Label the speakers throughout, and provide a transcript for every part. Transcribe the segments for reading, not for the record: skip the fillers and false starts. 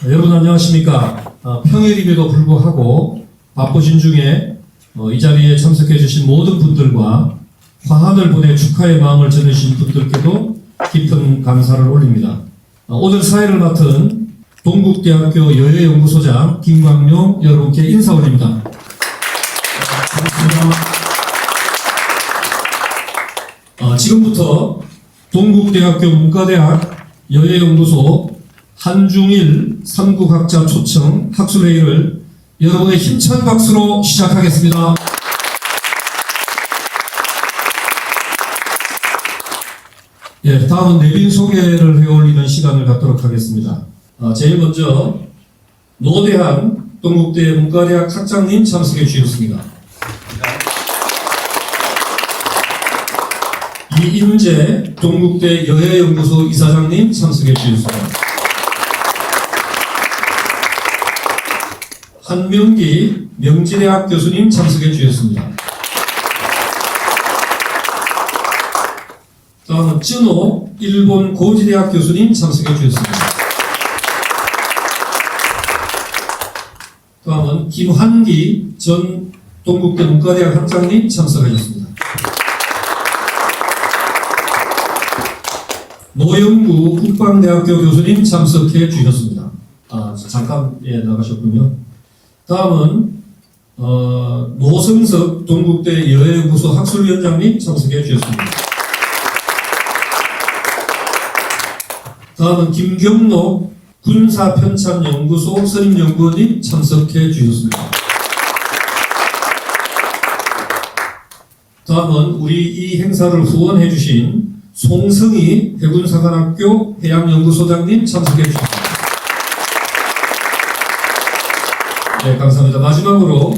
Speaker 1: 여러분 안녕하십니까. 평일임에도 불구하고 바쁘신 중에 이 자리에 참석해 주신 모든 분들과 화환을 보내 축하의 마음을 전해주신 분들께도 깊은 감사를 올립니다. 오늘 사회를 맡은 동국대학교 여예연구소장 김광용 여러분께 인사 올립니다. 지금부터 동국대학교 문과대학 여예연구소 한중일 삼국학자 초청 학술회의를 여러분의 힘찬 박수로 시작하겠습니다. 예, 다음은 내빈 소개를 해올리는 시간을 갖도록 하겠습니다. 제일 먼저 노대한 동국대 문과대학 학장님 참석해 주셨습니다. 이인재 동국대 여예연구소 이사장님 참석해 주셨습니다. 한명기 명지대학 교수님 참석해 주셨습니다. 다음은 쯔노 일본 고지대학 교수님 참석해 주셨습니다. 다음은 김환기 전 동국대 문과대학 학장님 참석하셨습니다. 노영구 국방대학교 교수님 참석해 주셨습니다. 잠깐 나가셨군요. 다음은 노성석 동국대 여예연구소 학술위원장님 참석해 주셨습니다. 다음은 김경록 군사편찬연구소 선임연구원님 참석해 주셨습니다. 다음은 우리 이 행사를 후원해 주신 송성희 해군사관학교 해양연구소장님 참석해 주셨습니다. 네, 감사합니다. 마지막으로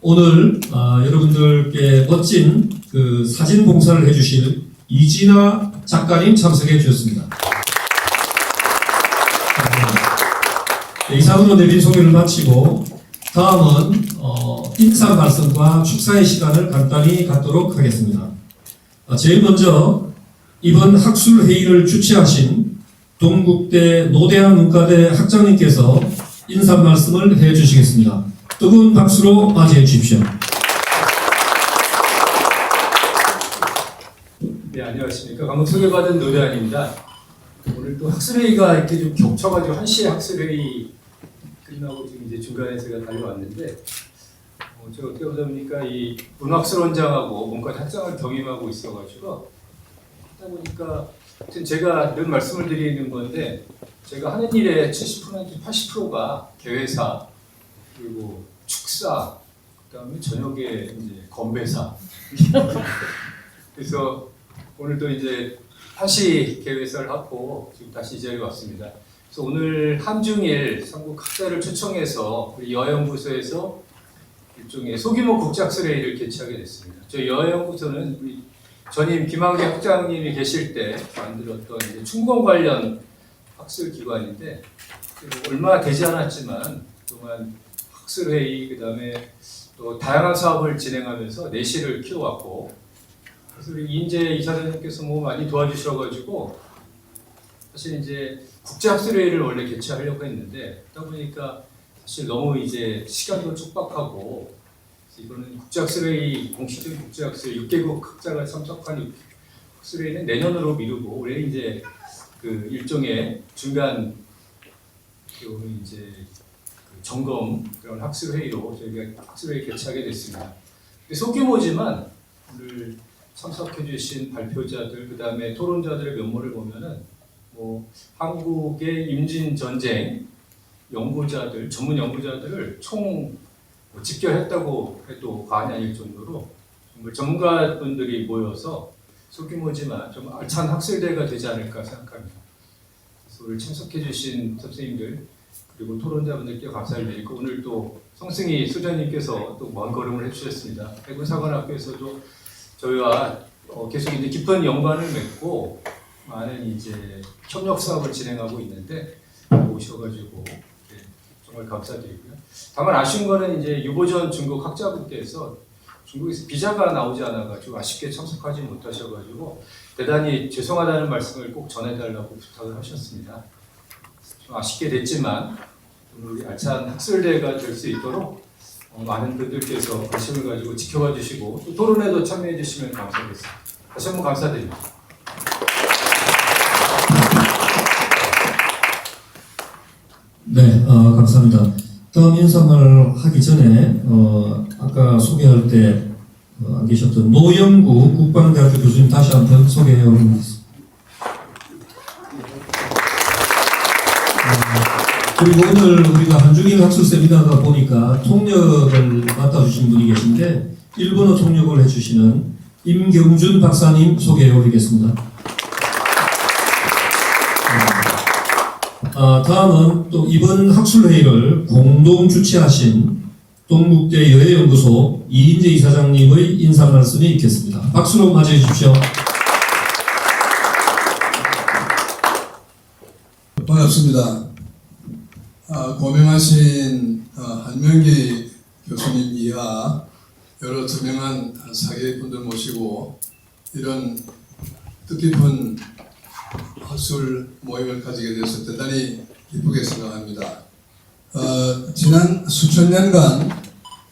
Speaker 1: 오늘 여러분들께 멋진 그 사진 봉사를 해주실 이진아 작가님 참석해 주셨습니다. 네, 이상으로 내빈 소개를 마치고 다음은 인사 말씀과 축사의 시간을 간단히 갖도록 하겠습니다. 제일 먼저 이번 학술회의를 주최하신 동국대 노대한 문과대 학장님께서 인사 말씀을 해주시겠습니다. 뜨거운 박수로 맞이해 주십시오.
Speaker 2: 네, 안녕하십니까. 방금 소개받은 노대한입니다. 오늘 또 학술회의가 이렇게 좀 겹쳐가지고 1시에 학술회의 끝나고 지금 이제 중간에 제가 달려왔는데 제가 어떻게 보다 보니까 이 문학술원장하고 문과 학장을 겸임하고 있어가지고 하다 보니까 하여튼 제가 늘 말씀을 드리는 건데 제가 하는 일의 70%, 80%가 개회사, 그리고 축사, 그 다음에 저녁에 이제 건배사. 그래서 오늘도 이제 다시 개회사를 하고 지금 다시 이 자리에 왔습니다. 그래서 오늘 한중일 삼국학자를 초청해서 우리 여예연구소에서 일종의 소규모 국제학술회의를 개최하게 됐습니다. 저희 여예연구소는 우리 전임 김한기 학장님이 계실 때 만들었던 이제 충공 관련 학술기관인데 얼마 되지 않았지만 그동안 학술회의 그다음에 또 다양한 사업을 진행하면서 내실을 키워왔고 그래서 우리 이인재 이사장님께서 많이 도와주셔가지고 사실 이제 국제학술회의를 원래 개최하려고 했는데 그러다 보니까 사실 너무 이제 시간도 촉박하고 이거는 국제학술회의 공식적인 국제학술회의 6개국 학자가 참석한 학술회의는 내년으로 미루고 올해 이제 그 일종의 중간 이제 그 점검 그런 학술회의로 저희가 학술회의 개최하게 됐습니다. 소규모지만 오늘 참석해주신 발표자들 그 다음에 토론자들의 면모를 보면은 한국의 임진 전쟁 연구자들 전문 연구자들을 총 집결했다고 해도 과언이 아닐 정도로 정말 전문가분들이 모여서 소규모지만 좀 알찬 학술대회가 되지 않을까 생각합니다. 그래서 오늘 참석해주신 선생님들 그리고 토론자분들께 감사를 드리고 오늘 또 성승희 소장님께서 또 먼 걸음을 해주셨습니다. 해군사관학교에서도 저희와 계속 이제 깊은 연관을 맺고 많은 이제 협력 사업을 진행하고 있는데 오셔가지고 정말 감사드리고요. 다만 아쉬운 거는 이제 유보전 중국 학자분께서 중국에서 비자가 나오지 않아가지고 아쉽게 참석하지 못하셔가지고 대단히 죄송하다는 말씀을 꼭 전해달라고 부탁을 하셨습니다. 좀 아쉽게 됐지만 오늘 알찬 학술대회가 될 수 있도록 많은 분들께서 관심을 가지고 지켜봐 주시고 또 토론에도 참여해 주시면 감사하겠습니다. 다시 한번 감사드립니다.
Speaker 1: 네, 감사합니다. 다음 인사를 하기 전에 아까 소개할 때 안 계셨던 노영구 국방대학교 교수님 다시 한번 소개해 드리겠습니다. 그리고 오늘 우리가 한중일 학술 세미나다 보니까 통역을 맡아주신 분이 계신데 일본어 통역을 해주시는 임경준 박사님 소개해 드리겠습니다. 다음은 또 이번 학술회의를 공동 주최하신 동국대 여해연구소 이인재 이사장님의 인사 말씀이 있겠습니다. 박수로 맞이해 주십시오.
Speaker 3: 반갑습니다. 고명하신 한명기 교수님 이하 여러 저명한 사계분들 모시고 이런 뜻깊은 학술 모임을 가지게 되어서 대단히 기쁘게 생각합니다. 지난 수천 년간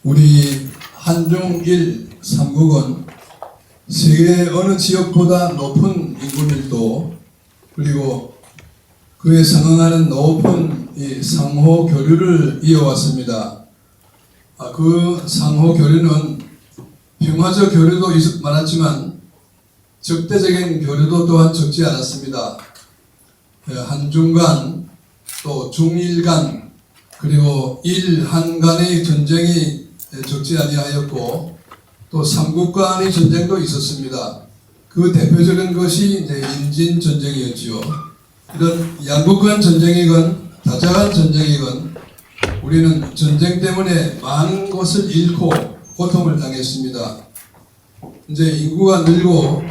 Speaker 3: 우리 한중일 삼국은 세계 어느 지역보다 높은 인구 밀도 그리고 그에 상응하는 높은 이 상호 교류를 이어왔습니다. 그 상호 교류는 평화적 교류도 많았지만 적대적인 교류도 또한 적지 않았습니다. 한중 간, 또 중일 간, 그리고 일한 간의 전쟁이 적지 아니하였고 또 삼국 간의 전쟁도 있었습니다. 그 대표적인 것이 이제 임진 전쟁이었지요. 이런 양국 간 전쟁이건 다자간 전쟁이건 우리는 전쟁 때문에 많은 것을 잃고 고통을 당했습니다. 이제 인구가 늘고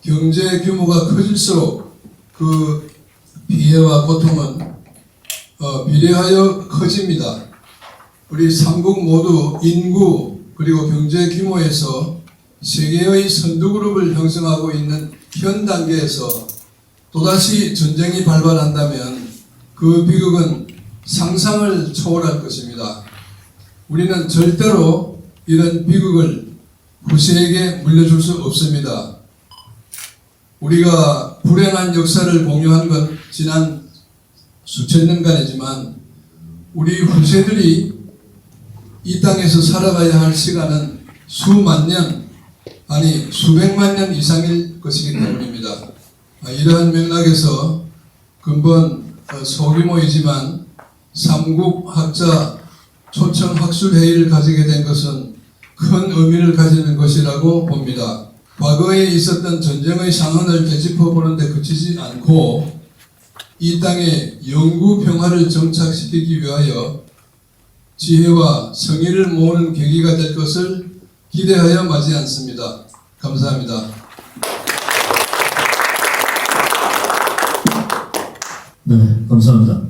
Speaker 3: 경제 규모가 커질수록 그 피해와 고통은 비례하여 커집니다. 우리 삼국 모두 인구 그리고 경제 규모에서 세계의 선두그룹을 형성하고 있는 현 단계에서 또다시 전쟁이 발발한다면 그 비극은 상상을 초월할 것입니다. 우리는 절대로 이런 비극을 후세에게 물려줄 수 없습니다. 우리가 불행한 역사를 공유한 건 지난 수천 년간이지만 우리 후세들이 이 땅에서 살아가야 할 시간은 수만 년, 아니 수백만 년 이상일 것이기 때문입니다. 이러한 맥락에서 근본 소규모이지만 삼국 학자 초청 학술회의를 가지게 된 것은 큰 의미를 가지는 것이라고 봅니다. 과거에 있었던 전쟁의 상흔을 되짚어 보는데 그치지 않고 이 땅에 영구 평화를 정착시키기 위하여 지혜와 성의를 모으는 계기가 될 것을 기대하여 마지 않습니다. 감사합니다.
Speaker 1: 네, 감사합니다.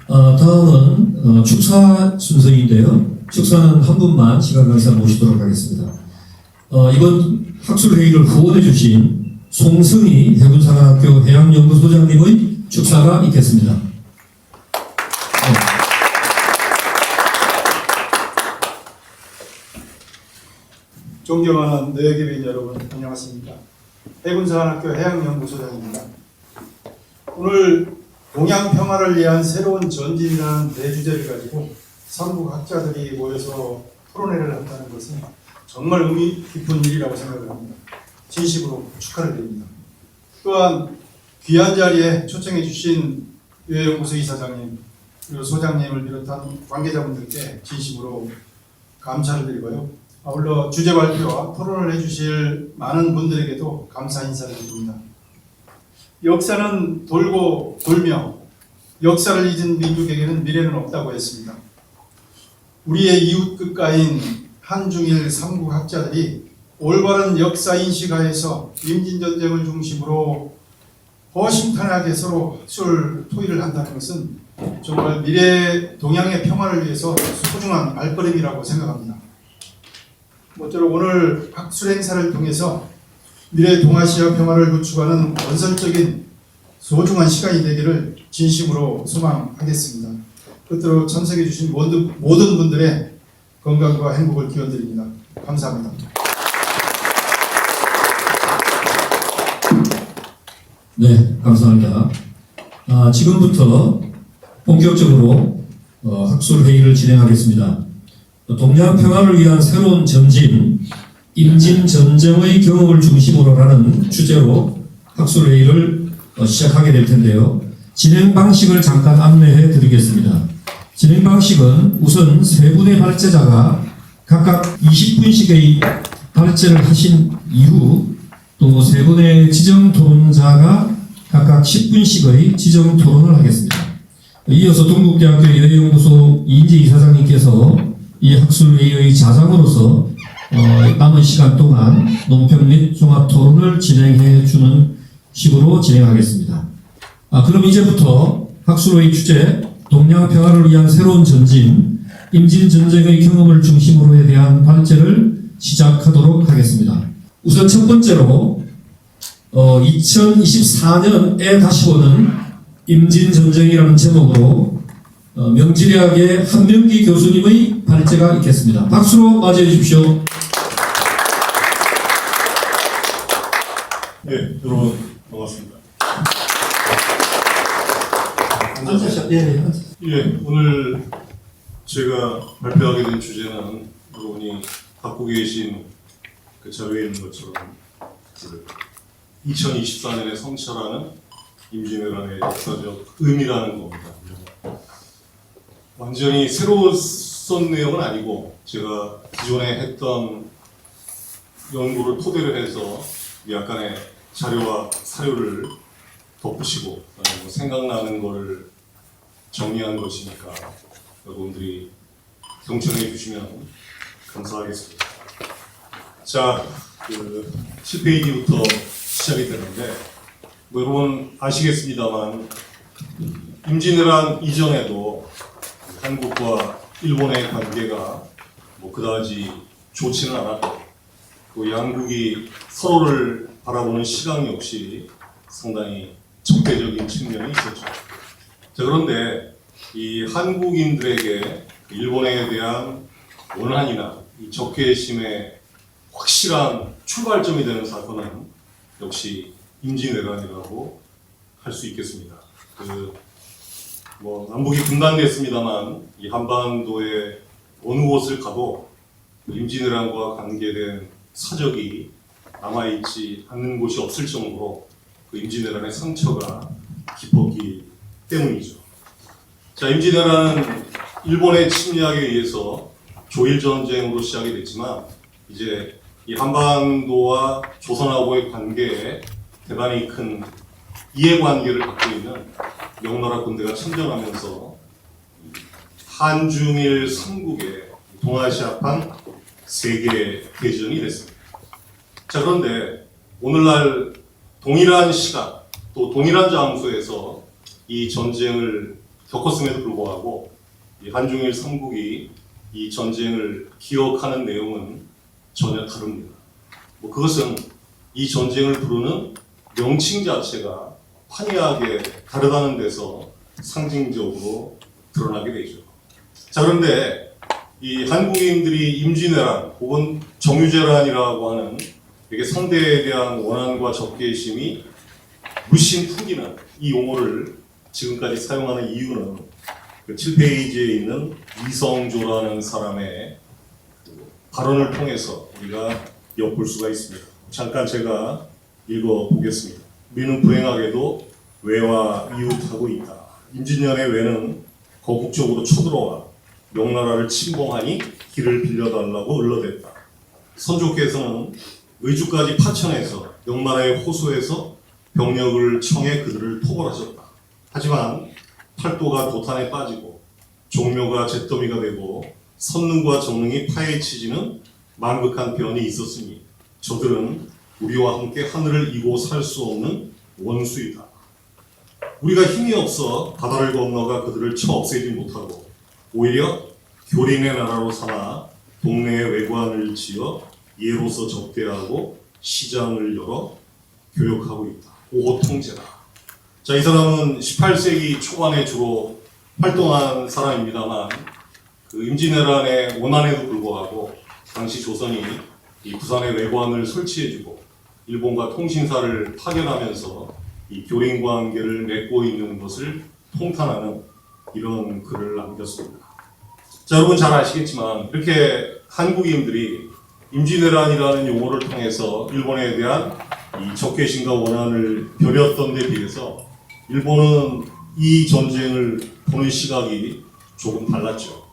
Speaker 1: 다음은 축사 순서인데요. 축사는 한 분만 시간 강사 모시도록 하겠습니다. 이번 학술회의를 후원해 주신 송승희 해군사관학교 해양연구소장님의 축사가 있겠습니다. 네.
Speaker 4: 존경하는 내외계빈 여러분, 안녕하십니까. 해군사관학교 해양연구소장입니다. 오늘 동양 평화를 위한 새로운 전진이라는 대주제를 가지고 삼국 학자들이 모여서 토론회를 한다는 것은 정말 의미 깊은 일이라고 생각을 합니다. 진심으로 축하를 드립니다. 또한 귀한 자리에 초청해 주신 여해연구소 이사장님 그리고 소장님을 비롯한 관계자분들께 진심으로 감사를 드리고요. 아울러 주제 발표와 토론을 해주실 많은 분들에게도 감사 인사를 드립니다. 역사는 돌고 돌며 역사를 잊은 민족에게는 미래는 없다고 했습니다. 우리의 이웃 국가인 한중일 삼국 학자들이 올바른 역사 인식하에서 임진전쟁을 중심으로 허심탄회하게 서로 학술 토의를 한다는 것은 정말 미래 동양의 평화를 위해서 소중한 발걸음이라고 생각합니다. 모쪼록 오늘 학술 행사를 통해서 미래 동아시아 평화를 구축하는 건설적인 소중한 시간이 되기를 진심으로 소망하겠습니다. 끝으로 참석해 주신 모든 분들의 건강과 행복을 기원드립니다. 감사합니다.
Speaker 1: 네, 감사합니다. 지금부터 본격적으로 학술 회의를 진행하겠습니다. 동양 평화를 위한 새로운 전진, 임진 전쟁의 경험을 중심으로 하는 주제로 학술 회의를 시작하게 될 텐데요. 진행 방식을 잠깐 안내해 드리겠습니다. 진행 방식은 우선 세 분의 발제자가 각각 20분씩의 발제를 하신 이후 또 세 분의 지정 토론자가 각각 10분씩의 지정 토론을 하겠습니다. 이어서 동국대학교 여연구소 이인재 이사장님께서 이 학술회의의 자장으로서 남은 시간 동안 논평 및 종합 토론을 진행해 주는 식으로 진행하겠습니다. 그럼 이제부터 학술회의 주제 동양 평화를 위한 새로운 전진, 임진 전쟁의 경험을 중심으로에 대한 발제를 시작하도록 하겠습니다. 우선 첫 번째로 2024년에 다시 오는 임진 전쟁이라는 제목으로 명지대학의 한명기 교수님의 발제가 있겠습니다. 박수로 맞이해 주십시오.
Speaker 5: 네, 여러분 반갑습니다.
Speaker 1: 앉으셔. 예.
Speaker 5: 예, 오늘 제가 발표하게 된 주제는 여러분이 갖고 계신 그 자료에 있는 것처럼 2024년에 성찰하는 임진왜란의 역사적 의미라는 겁니다. 완전히 새로 쓴 내용은 아니고 제가 기존에 했던 연구를 토대로 해서 약간의 자료와 사료를 덧붙이고 생각나는 거를 정리한 것이니까 여러분들이 경청해 주시면 감사하겠습니다. 자, 7페이지부터 시작이 되는데 여러분 아시겠습니다만 임진왜란 이전에도 한국과 일본의 관계가 그다지 좋지는 않았고 또 양국이 서로를 바라보는 시각 역시 상당히 적대적인 측면이 있었죠. 자, 그런데 이 한국인들에게 일본에 대한 원한이나 이 적개심의 확실한 출발점이 되는 사건은 역시 임진왜란이라고 할 수 있겠습니다. 남북이 분단됐습니다만 이 한반도의 어느 곳을 가도 임진왜란과 관계된 사적이 남아있지 않는 곳이 없을 정도로 임진왜란의 상처가 깊었기 때문이죠. 자, 임진왜란은 일본의 침략에 의해서 조일전쟁으로 시작이 됐지만 이제 이 한반도와 조선하고의 관계에 대단히 큰 이해관계를 갖고 있는 명나라 군대가 참전하면서 한중일 삼국의 동아시아판 세계 대전이 됐습니다. 자, 그런데 오늘날 동일한 시간 또 동일한 장소에서 이 전쟁을 겪었음에도 불구하고 이 한중일 삼국이 이 전쟁을 기억하는 내용은 전혀 다릅니다. 그것은 이 전쟁을 부르는 명칭 자체가 판이하게 다르다는 데서 상징적으로 드러나게 되죠. 자, 그런데 이 한국인들이 임진왜란 혹은 정유재란이라고 하는 이게 상대에 대한 원한과 적개심이 물씬 풍기는 이 용어를 지금까지 사용하는 이유는 7페이지에 있는 이성조라는 사람의 발언을 통해서 우리가 엿볼 수가 있습니다. 잠깐 제가 읽어보겠습니다. 우리는 불행하게도 외와 이웃하고 있다. 임진년의 외는 거국적으로 쳐들어와 명나라를 침공하니 길을 빌려달라고 을러댔다. 선조께서는 의주까지 파천해서 명나라의 호소에서 병력을 청해 그들을 토벌하셨다. 하지만 팔도가 도탄에 빠지고 종묘가 잿더미가 되고 선릉과 정릉이 파헤치지는 만극한 변이 있었으니 저들은 우리와 함께 하늘을 이고 살 수 없는 원수이다. 우리가 힘이 없어 바다를 건너가 그들을 쳐 없애지 못하고 오히려 교린의 나라로 삼아 동네에 외관을 지어 예로서 적대하고 시장을 열어 교역하고 있다. 오호 통제다. 자, 이 사람은 18세기 초반에 주로 활동한 사람입니다만 그 임진왜란의 원한에도 불구하고 당시 조선이 이 부산에 외관을 설치해주고 일본과 통신사를 파견하면서 이 교린 관계를 맺고 있는 것을 통탄하는 이런 글을 남겼습니다. 자, 여러분 잘 아시겠지만 이렇게 한국인들이 임진왜란이라는 용어를 통해서 일본에 대한 이 적개심과 원한을 벼렸던 데 비해서 일본은 이 전쟁을 보는 시각이 조금 달랐죠.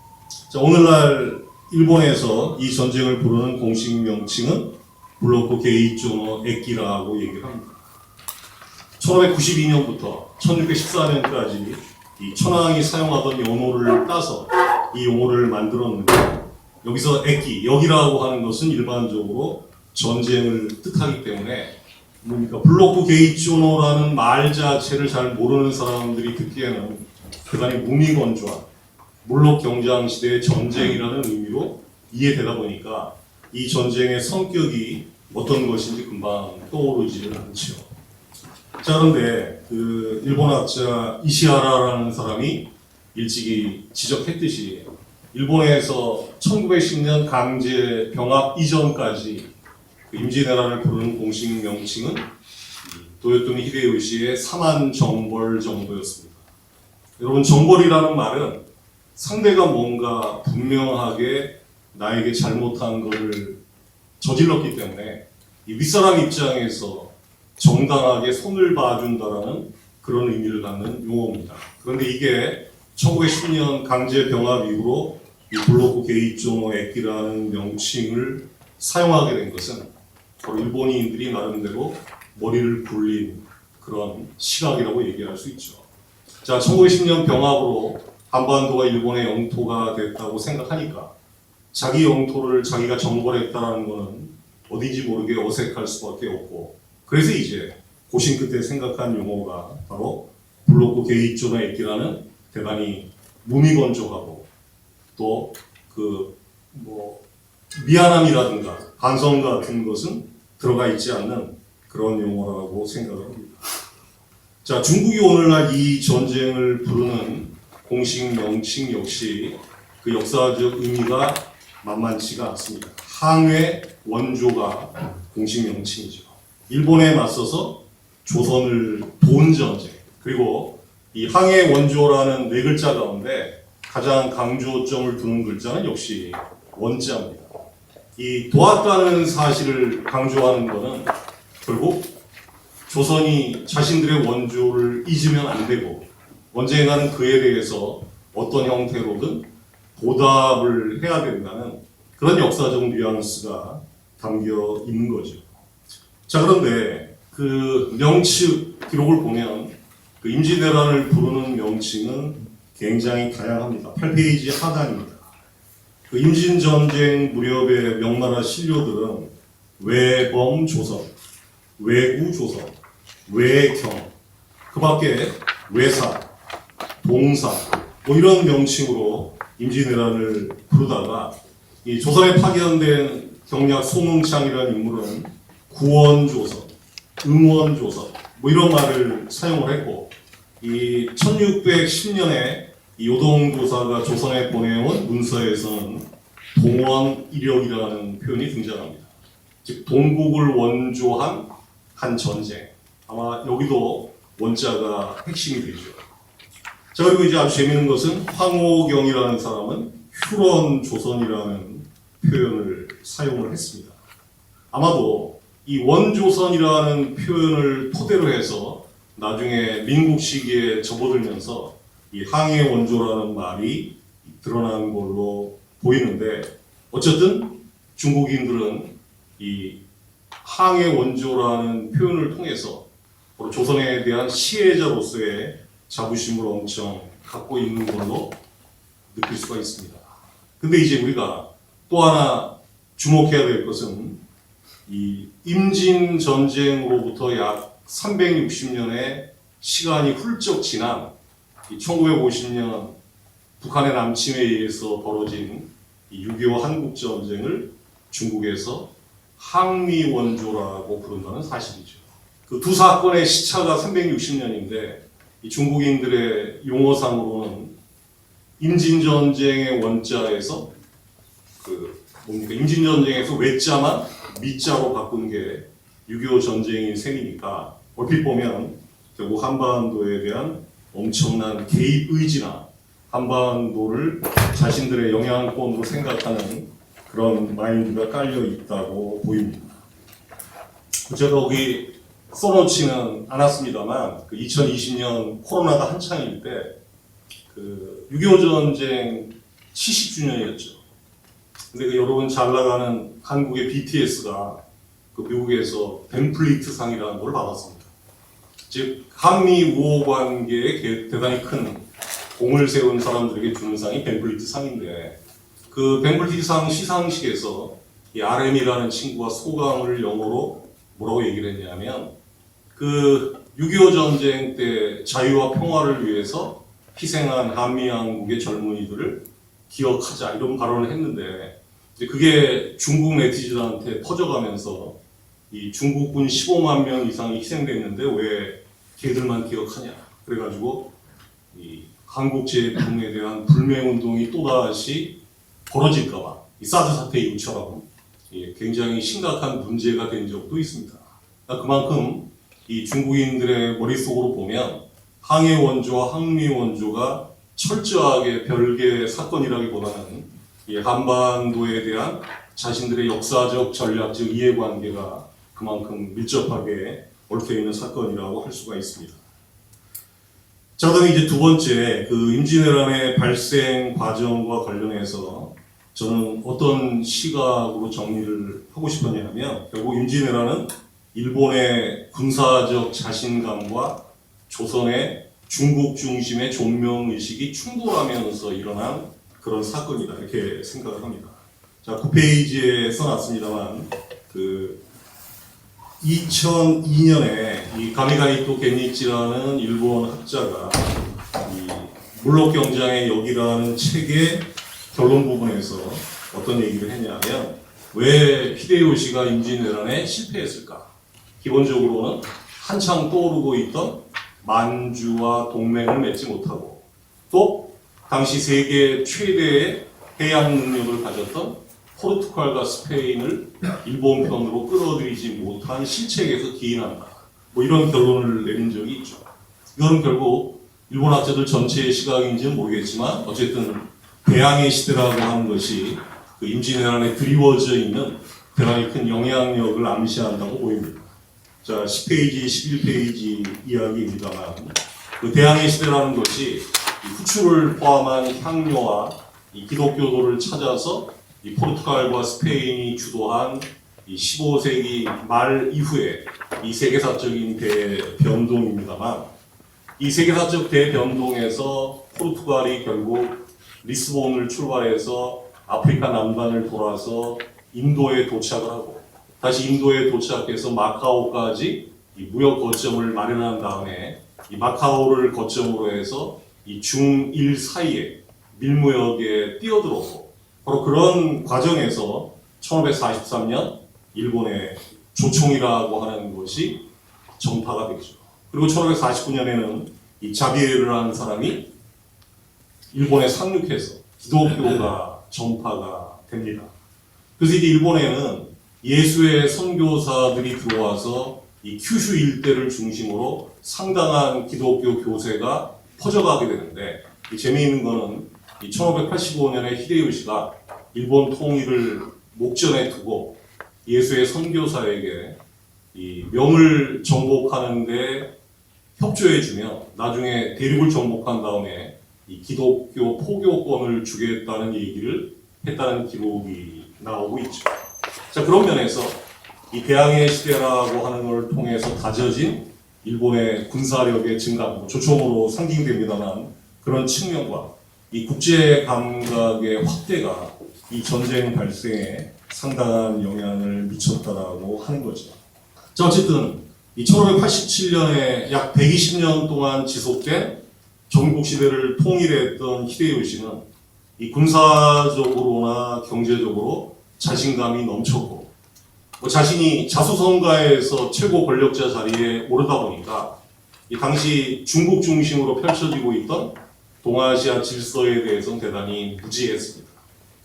Speaker 5: 자, 오늘날 일본에서 이 전쟁을 부르는 공식 명칭은 블로코 게이조노 에키라고 얘기를 합니다. 1592년부터 1614년까지 이 천황이 사용하던 용어를 따서 이 용어를 만들었는데 여기서 에키, 여기라고 하는 것은 일반적으로 전쟁을 뜻하기 때문에 뭡니까? 블로코 게이조노라는 말 자체를 잘 모르는 사람들이 듣기에는 대단히 무미건조한 물록 경장시대의 전쟁이라는 의미로 이해되다 보니까 이 전쟁의 성격이 어떤 것인지 금방 떠오르지는 않죠. 자, 그런데 그 일본학자 이시하라라는 사람이 일찍이 지적했듯이 일본에서 1910년 강제 병합 이전까지 그 임진왜란을 부르는 공식 명칭은 도요토미 히데요시의 사만정벌 정도였습니다. 여러분, 정벌이라는 말은 상대가 뭔가 분명하게 나에게 잘못한 것을 저질렀기 때문에 이 윗사람 입장에서 정당하게 손을 봐준다라는 그런 의미를 갖는 용어입니다. 그런데 이게 1910년 강제 병합 이후로 이 블로코 게이조노 에키라는 명칭을 사용하게 된 것은 바로 일본인들이 나름대로 머리를 굴린 그런 시각이라고 얘기할 수 있죠. 자, 1910년 병합으로 한반도가 일본의 영토가 됐다고 생각하니까 자기 영토를 자기가 정벌했다는 것은 어딘지 모르게 어색할 수밖에 없고, 그래서 이제 고심 끝에 생각한 용어가 바로 블로코 게이조노 에키라는 대단히 무미건조하고 또 미안함이라든가 반성 같은 것은 들어가 있지 않는 그런 용어라고 생각을 합니다. 자, 중국이 오늘날 이 전쟁을 부르는 공식 명칭 역시 그 역사적 의미가 만만치가 않습니다. 항해 원조가 공식 명칭이죠. 일본에 맞서서 조선을 본 전쟁, 그리고 이 항해 원조라는 네 글자 가운데 가장 강조점을 두는 글자는 역시 원자입니다. 이 도왔다는 사실을 강조하는 것은 결국 조선이 자신들의 원조를 잊으면 안 되고 언젠가는 그에 대해서 어떤 형태로든 보답을 해야 된다는 그런 역사적 뉘앙스가 담겨 있는 거죠. 자, 그런데 그 명칭 기록을 보면 그 임진왜란을 부르는 명칭은 굉장히 다양합니다. 8페이지 하단입니다. 그 임진전쟁 무렵의 명나라 신료들은 외범조선, 외구조선, 외경, 그 밖에 외사, 동사 뭐 이런 명칭으로 임진왜란을 부르다가 이 조선에 파견된 경략 송응창이라는 인물은 구원조선, 응원조선 뭐 이런 말을 사용을 했고, 이 1610년에 이 요동도사가 조선에 보내온 문서에서는 동원이력이라는 표현이 등장합니다. 즉 동국을 원조한 한 전쟁. 아마 여기도 원자가 핵심이 되죠. 자, 그리고 이제 아주 재미있는 것은 황호경이라는 사람은 휴런조선이라는 표현을 사용을 했습니다. 아마도 이 원조선이라는 표현을 토대로 해서 나중에 민국 시기에 접어들면서 이 항해 원조라는 말이 드러난 걸로 보이는데, 어쨌든 중국인들은 이 항해 원조라는 표현을 통해서 조선에 대한 시혜자로서의 자부심을 엄청 갖고 있는 걸로 느낄 수가 있습니다. 근데 이제 우리가 또 하나 주목해야 될 것은 이 임진 전쟁으로부터 약 360년의 시간이 훌쩍 지난 1950년 북한의 남침에 의해서 벌어진 6.25 한국전쟁을 중국에서 항미원조라고 부른다는 사실이죠. 그 두 사건의 시차가 360년인데 이 중국인들의 용어상으로는 임진전쟁의 원자에서 임진전쟁에서 외자만 미자로 바꾼 게 6.25 전쟁인 셈이니까 얼핏 보면 결국 한반도에 대한 엄청난 개입 의지나 한반도를 자신들의 영향권으로 생각하는 그런 마인드가 깔려 있다고 보입니다. 제가 거기 써놓지는 않았습니다만 2020년 코로나가 한창일 때 6.25 전쟁 70주년이었죠. 근데 여러분 잘 나가는 한국의 BTS가 미국에서 벤플리트 상이라는 걸 받았습니다. 즉 한미 우호 관계에 대단히 큰 공을 세운 사람들에게 주는 상이 벤플리트 상인데 그 벤플리트 상 시상식에서 이 RM이라는 친구가 소감을 영어로 뭐라고 얘기를 했냐면 6.25 전쟁 때 자유와 평화를 위해서 희생한 한미양국의 젊은이들을 기억하자 이런 발언을 했는데 그게 중국 네티즌한테 퍼져가면서 이 중국군 15만 명 이상이 희생됐는데 왜 걔들만 기억하냐 그래가지고 이 한국 제품에 대한 불매운동이 또다시 벌어질까봐 이 사드 사태 이후처럼 굉장히 심각한 문제가 된 적도 있습니다. 그만큼 이 중국인들의 머릿속으로 보면 항해 원조와 항미 원조가 철저하게 별개의 사건이라기보다는 이 한반도에 대한 자신들의 역사적 전략적 이해관계가 그만큼 밀접하게 얽혀있는 사건이라고 할 수가 있습니다. 자, 그다음에 이제 두 번째 임진왜란의 발생 과정과 관련해서 저는 어떤 시각으로 정리를 하고 싶었냐면 결국 임진왜란은 일본의 군사적 자신감과 조선의 중국 중심의 존명의식이 충돌하면서 일어난 그런 사건이다 이렇게 생각을 합니다. 자, 9페이지에 써놨습니다만 2002년에 이 가미가이토 겐니치라는 일본 학자가 이 물록경장의 역이라는 책의 결론 부분에서 어떤 얘기를 했냐면 왜 히데요시가 임진왜란에 실패했을까? 기본적으로는 한창 떠오르고 있던 만주와 동맹을 맺지 못하고 또 당시 세계 최대의 해양 능력을 가졌던 포르투갈과 스페인을 일본 편으로 끌어들이지 못한 실책에서 기인한다. 뭐 이런 결론을 내린 적이 있죠. 이거는 결국 일본 학자들 전체의 시각인지는 모르겠지만 어쨌든 대항해 시대라고 하는 것이 임진왜란에 드리워져 있는 대단히 큰 영향력을 암시한다고 보입니다. 자, 10페이지, 11페이지 이야기입니다만 대항해 시대라는 것이 후추를 포함한 향료와 기독교도를 찾아서 이 포르투갈과 스페인이 주도한 이 15세기 말 이후에 이 세계사적인 대변동입니다만 이 세계사적 대변동에서 포르투갈이 결국 리스본을 출발해서 아프리카 남단을 돌아서 인도에 도착을 하고 다시 인도에 도착해서 마카오까지 이 무역 거점을 마련한 다음에 이 마카오를 거점으로 해서 이 중일 사이에 밀무역에 뛰어들었고 바로 그런 과정에서 1543년 일본의 조총이라고 하는 것이 전파가 되죠. 그리고 1549년에는 이 자비에르라는 사람이 일본에 상륙해서 기독교가 전파가 됩니다. 그래서 이제 일본에는 예수의 선교사들이 들어와서 이 큐슈 일대를 중심으로 상당한 기독교 교세가 퍼져가게 되는데 재미있는 거는 이 1585년에 히데요시가 일본 통일을 목전에 두고 예수의 선교사에게 이 명을 정복하는데 협조해주며 나중에 대륙을 정복한 다음에 이 기독교 포교권을 주겠다는 얘기를 했다는 기록이 나오고 있죠. 자, 그런 면에서 이 대항해 시대라고 하는 걸 통해서 다져진 일본의 군사력의 증강, 조총으로 상징됩니다만 그런 측면과 이 국제 감각의 확대가 이 전쟁 발생에 상당한 영향을 미쳤다라고 하는 거죠. 자, 어쨌든 이 1587년에 약 120년 동안 지속된 전국 시대를 통일했던 히데요시는 이 군사적으로나 경제적으로 자신감이 넘쳤고 자신이 자수성가에서 최고 권력자 자리에 오르다 보니까 이 당시 중국 중심으로 펼쳐지고 있던 동아시아 질서에 대해서는 대단히 무지했습니다.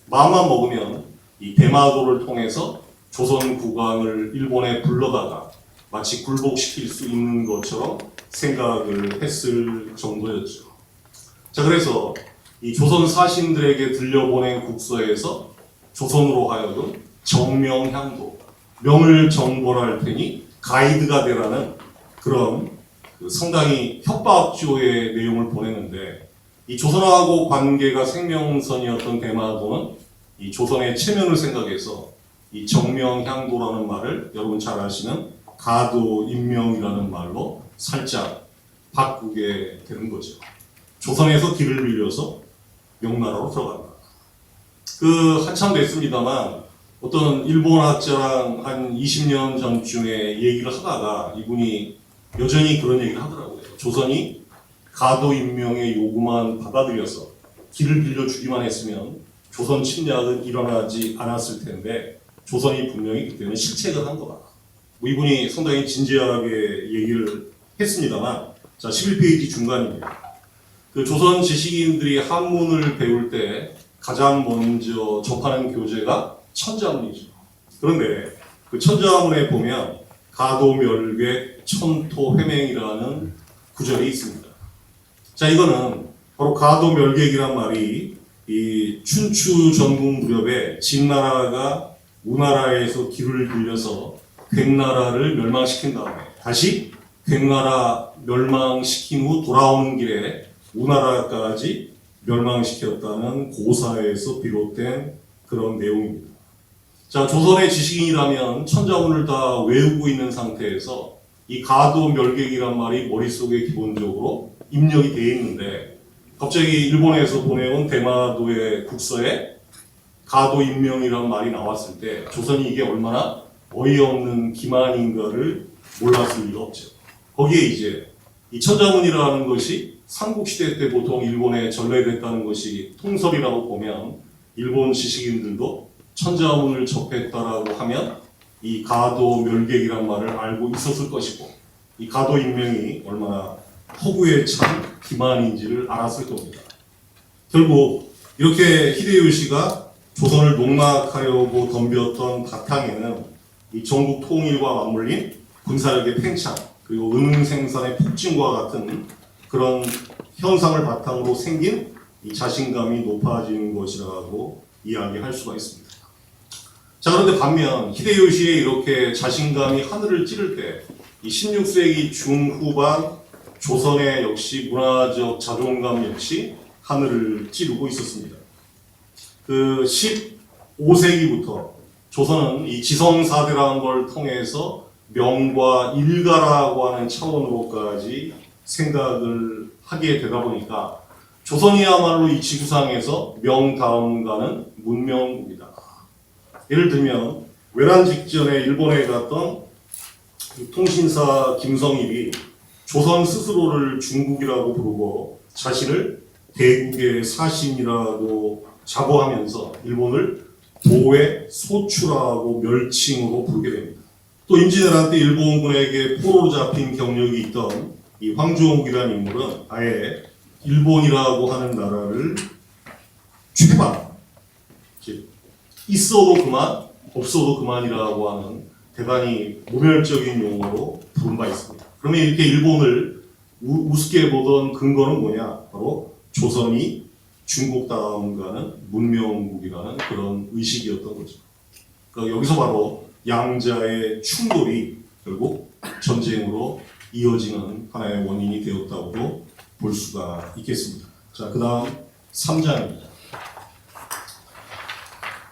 Speaker 5: 마음만 먹으면 이 대마도를 통해서 조선 국왕을 일본에 불러다가 마치 굴복시킬 수 있는 것처럼 생각을 했을 정도였죠. 자, 그래서 이 조선 사신들에게 들려보낸 국서에서 조선으로 하여금 정명향도, 명을 정벌할 테니 가이드가 되라는 그런 상당히 협박조의 내용을 보냈는데, 이 조선하고 관계가 생명선이었던 대마도는 이 조선의 체면을 생각해서 이 정명향도라는 말을 여러분 잘 아시는 가도인명이라는 말로 살짝 바꾸게 되는 거죠. 조선에서 길을 빌려서 명나라로 들어간다. 한참 됐습니다만 어떤 일본 학자랑 한 20년 전쯤에 얘기를 하다가 이분이 여전히 그런 얘기를 하더라고요. 조선이 가도인명의 요구만 받아들여서 길을 빌려주기만 했으면 조선 침략은 일어나지 않았을 텐데 조선이 분명히 그때는 실책을 한 거다. 이분이 상당히 진지하게 얘기를 했습니다만, 자, 11페이지 중간입니다. 조선 지식인들이 한문을 배울 때 가장 먼저 접하는 교재가 천자문이죠. 그런데 그 천자문에 보면 가도멸객 천토회맹이라는 구절이 있습니다. 자, 이거는 바로 가도멸객이란 말이 이 춘추 전국 무렵에 진나라가 우나라에서 길을 빌려서 백나라를 멸망시킨 다음에 다시 백나라 멸망시킨 후 돌아오는 길에 우나라까지 멸망시켰다는 고사에서 비롯된 그런 내용입니다. 자, 조선의 지식인이라면 천자문을 다 외우고 있는 상태에서 이 가도멸객이란 말이 머릿속에 기본적으로 입력이 되어 있는데, 갑자기 일본에서 보내온 대마도의 국서에 가도인명이라는 말이 나왔을 때 조선이 이게 얼마나 어이없는 기만인가를 몰랐을 리가 없죠. 거기에 이제 이 천자문이라는 것이 삼국시대 때 보통 일본에 전래됐다는 것이 통설이라고 보면, 일본 지식인들도 천자문을 접했다라고 하면 이 가도멸객이란 말을 알고 있었을 것이고, 이 가도인명이 얼마나 허구에 찬 기만인지를 알았을 겁니다. 결국 이렇게 히데요시가 조선을 농락하려고 덤볐던 바탕에는 이 전국 통일과 맞물린 군사력의 팽창, 그리고 은흥 생산의 폭증과 같은 그런 현상을 바탕으로 생긴 이 자신감이 높아지는 것이라고 이야기할 수가 있습니다. 자, 그런데 반면 히데요시의 이렇게 자신감이 하늘을 찌를 때 이 16세기 중후반 조선의 역시 문화적 자존감 역시 하늘을 찌르고 있었습니다. 15세기부터 조선은 이 지성사대라는 걸 통해서 명과 일가라고 하는 차원으로까지 생각을 하게 되다 보니까 조선이야말로 이 지구상에서 명 다음 가는 문명입니다. 예를 들면 외란 직전에 일본에 갔던 통신사 김성일이 조선 스스로를 중국이라고 부르고 자신을 대국의 사신이라고 자부하면서 일본을 도의 소추라고 멸칭으로 부르게 됩니다. 또 임진왜란 때 일본군에게 포로로 잡힌 경력이 있던 이 황주옥이라는 인물은 아예 일본이라고 하는 나라를 최반, 있어도 그만, 없어도 그만이라고 하는 대단히 모멸적인 용어로 부른 바 있습니다. 그러면 이렇게 일본을 우습게 보던 근거는 뭐냐? 바로 조선이 중국 다음 가는 문명국이라는 그런 의식이었던 거죠. 그러니까 여기서 바로 양자의 충돌이 결국 전쟁으로 이어지는 하나의 원인이 되었다고도 볼 수가 있겠습니다. 자, 그 다음 3장입니다.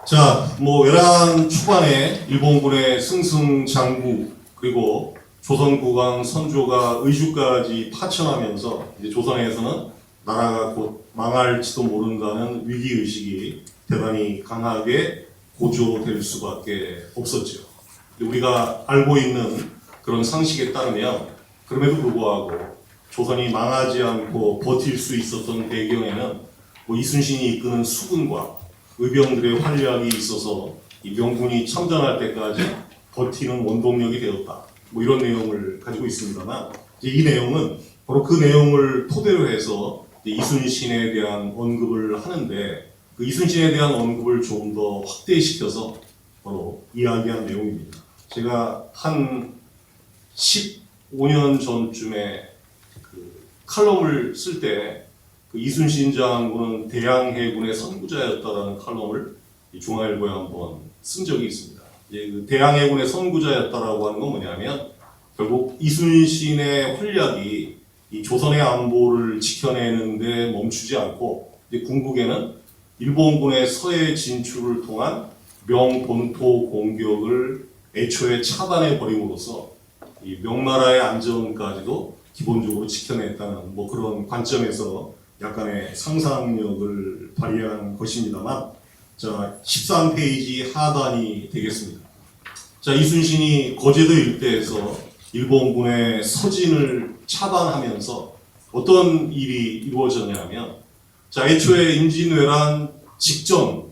Speaker 5: 자, 외란 초반에 일본군의 승승장구, 그리고 조선 국왕 선조가 의주까지 파천하면서 이제 조선에서는 나라가 곧 망할지도 모른다는 위기의식이 대단히 강하게 고조될 수밖에 없었죠. 우리가 알고 있는 그런 상식에 따르면 그럼에도 불구하고 조선이 망하지 않고 버틸 수 있었던 배경에는 이순신이 이끄는 수군과 의병들의 활약이 있어서 이 명군이 참전할 때까지 버티는 원동력이 되었다. 이런 내용을 가지고 있습니다만, 이 내용은 바로 그 내용을 토대로 해서 이제 이순신에 대한 언급을 하는데 그 이순신에 대한 언급을 좀 더 확대시켜서 바로 이야기한 내용입니다. 제가 한 15년 전쯤에 그 칼럼을 쓸 때 그 이순신 장군은 대양해군의 선구자였다라는 칼럼을 이 중앙일보에 한번 쓴 적이 있습니다. 이제 그 대양해군의 선구자였다라고 하는 건 뭐냐면 결국 이순신의 활약이 이 조선의 안보를 지켜내는데 멈추지 않고 이제 궁극에는 일본군의 서해 진출을 통한 명본토 공격을 애초에 차단해 버림으로써 이 명나라의 안전까지도 기본적으로 지켜냈다는 뭐 그런 관점에서 약간의 상상력을 발휘한 것입니다만, 자 13페이지 하단이 되겠습니다. 자 이순신이 거제도 일대에서 일본군의 서진을 차단하면서 어떤 일이 이루어졌냐면, 자 애초에 임진왜란 직전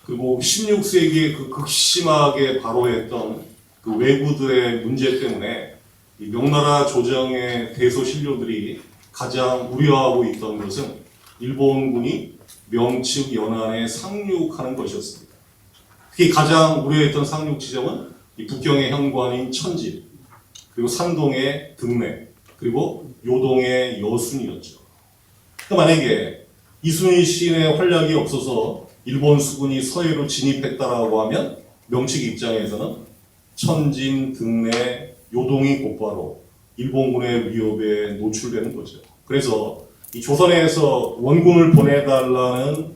Speaker 5: 그리고 16세기에 그 극심하게 발호했던 그 왜구들의 문제 때문에 이 명나라 조정의 대소신료들이 가장 우려하고 있던 것은 일본군이 명측 연안에 상륙하는 것이었습니다. 특히 가장 우려했던 상륙 지점은 이 북경의 현관인 천진, 그리고 산동의 등내, 그리고 요동의 여순이었죠. 그러니까 만약에 이순신의 활약이 없어서 일본 수군이 서해로 진입했다라고 하면 명측 입장에서는 천진, 등내, 요동이 곧바로 일본군의 위협에 노출되는 거죠. 그래서 이 조선에서 원군을 보내달라는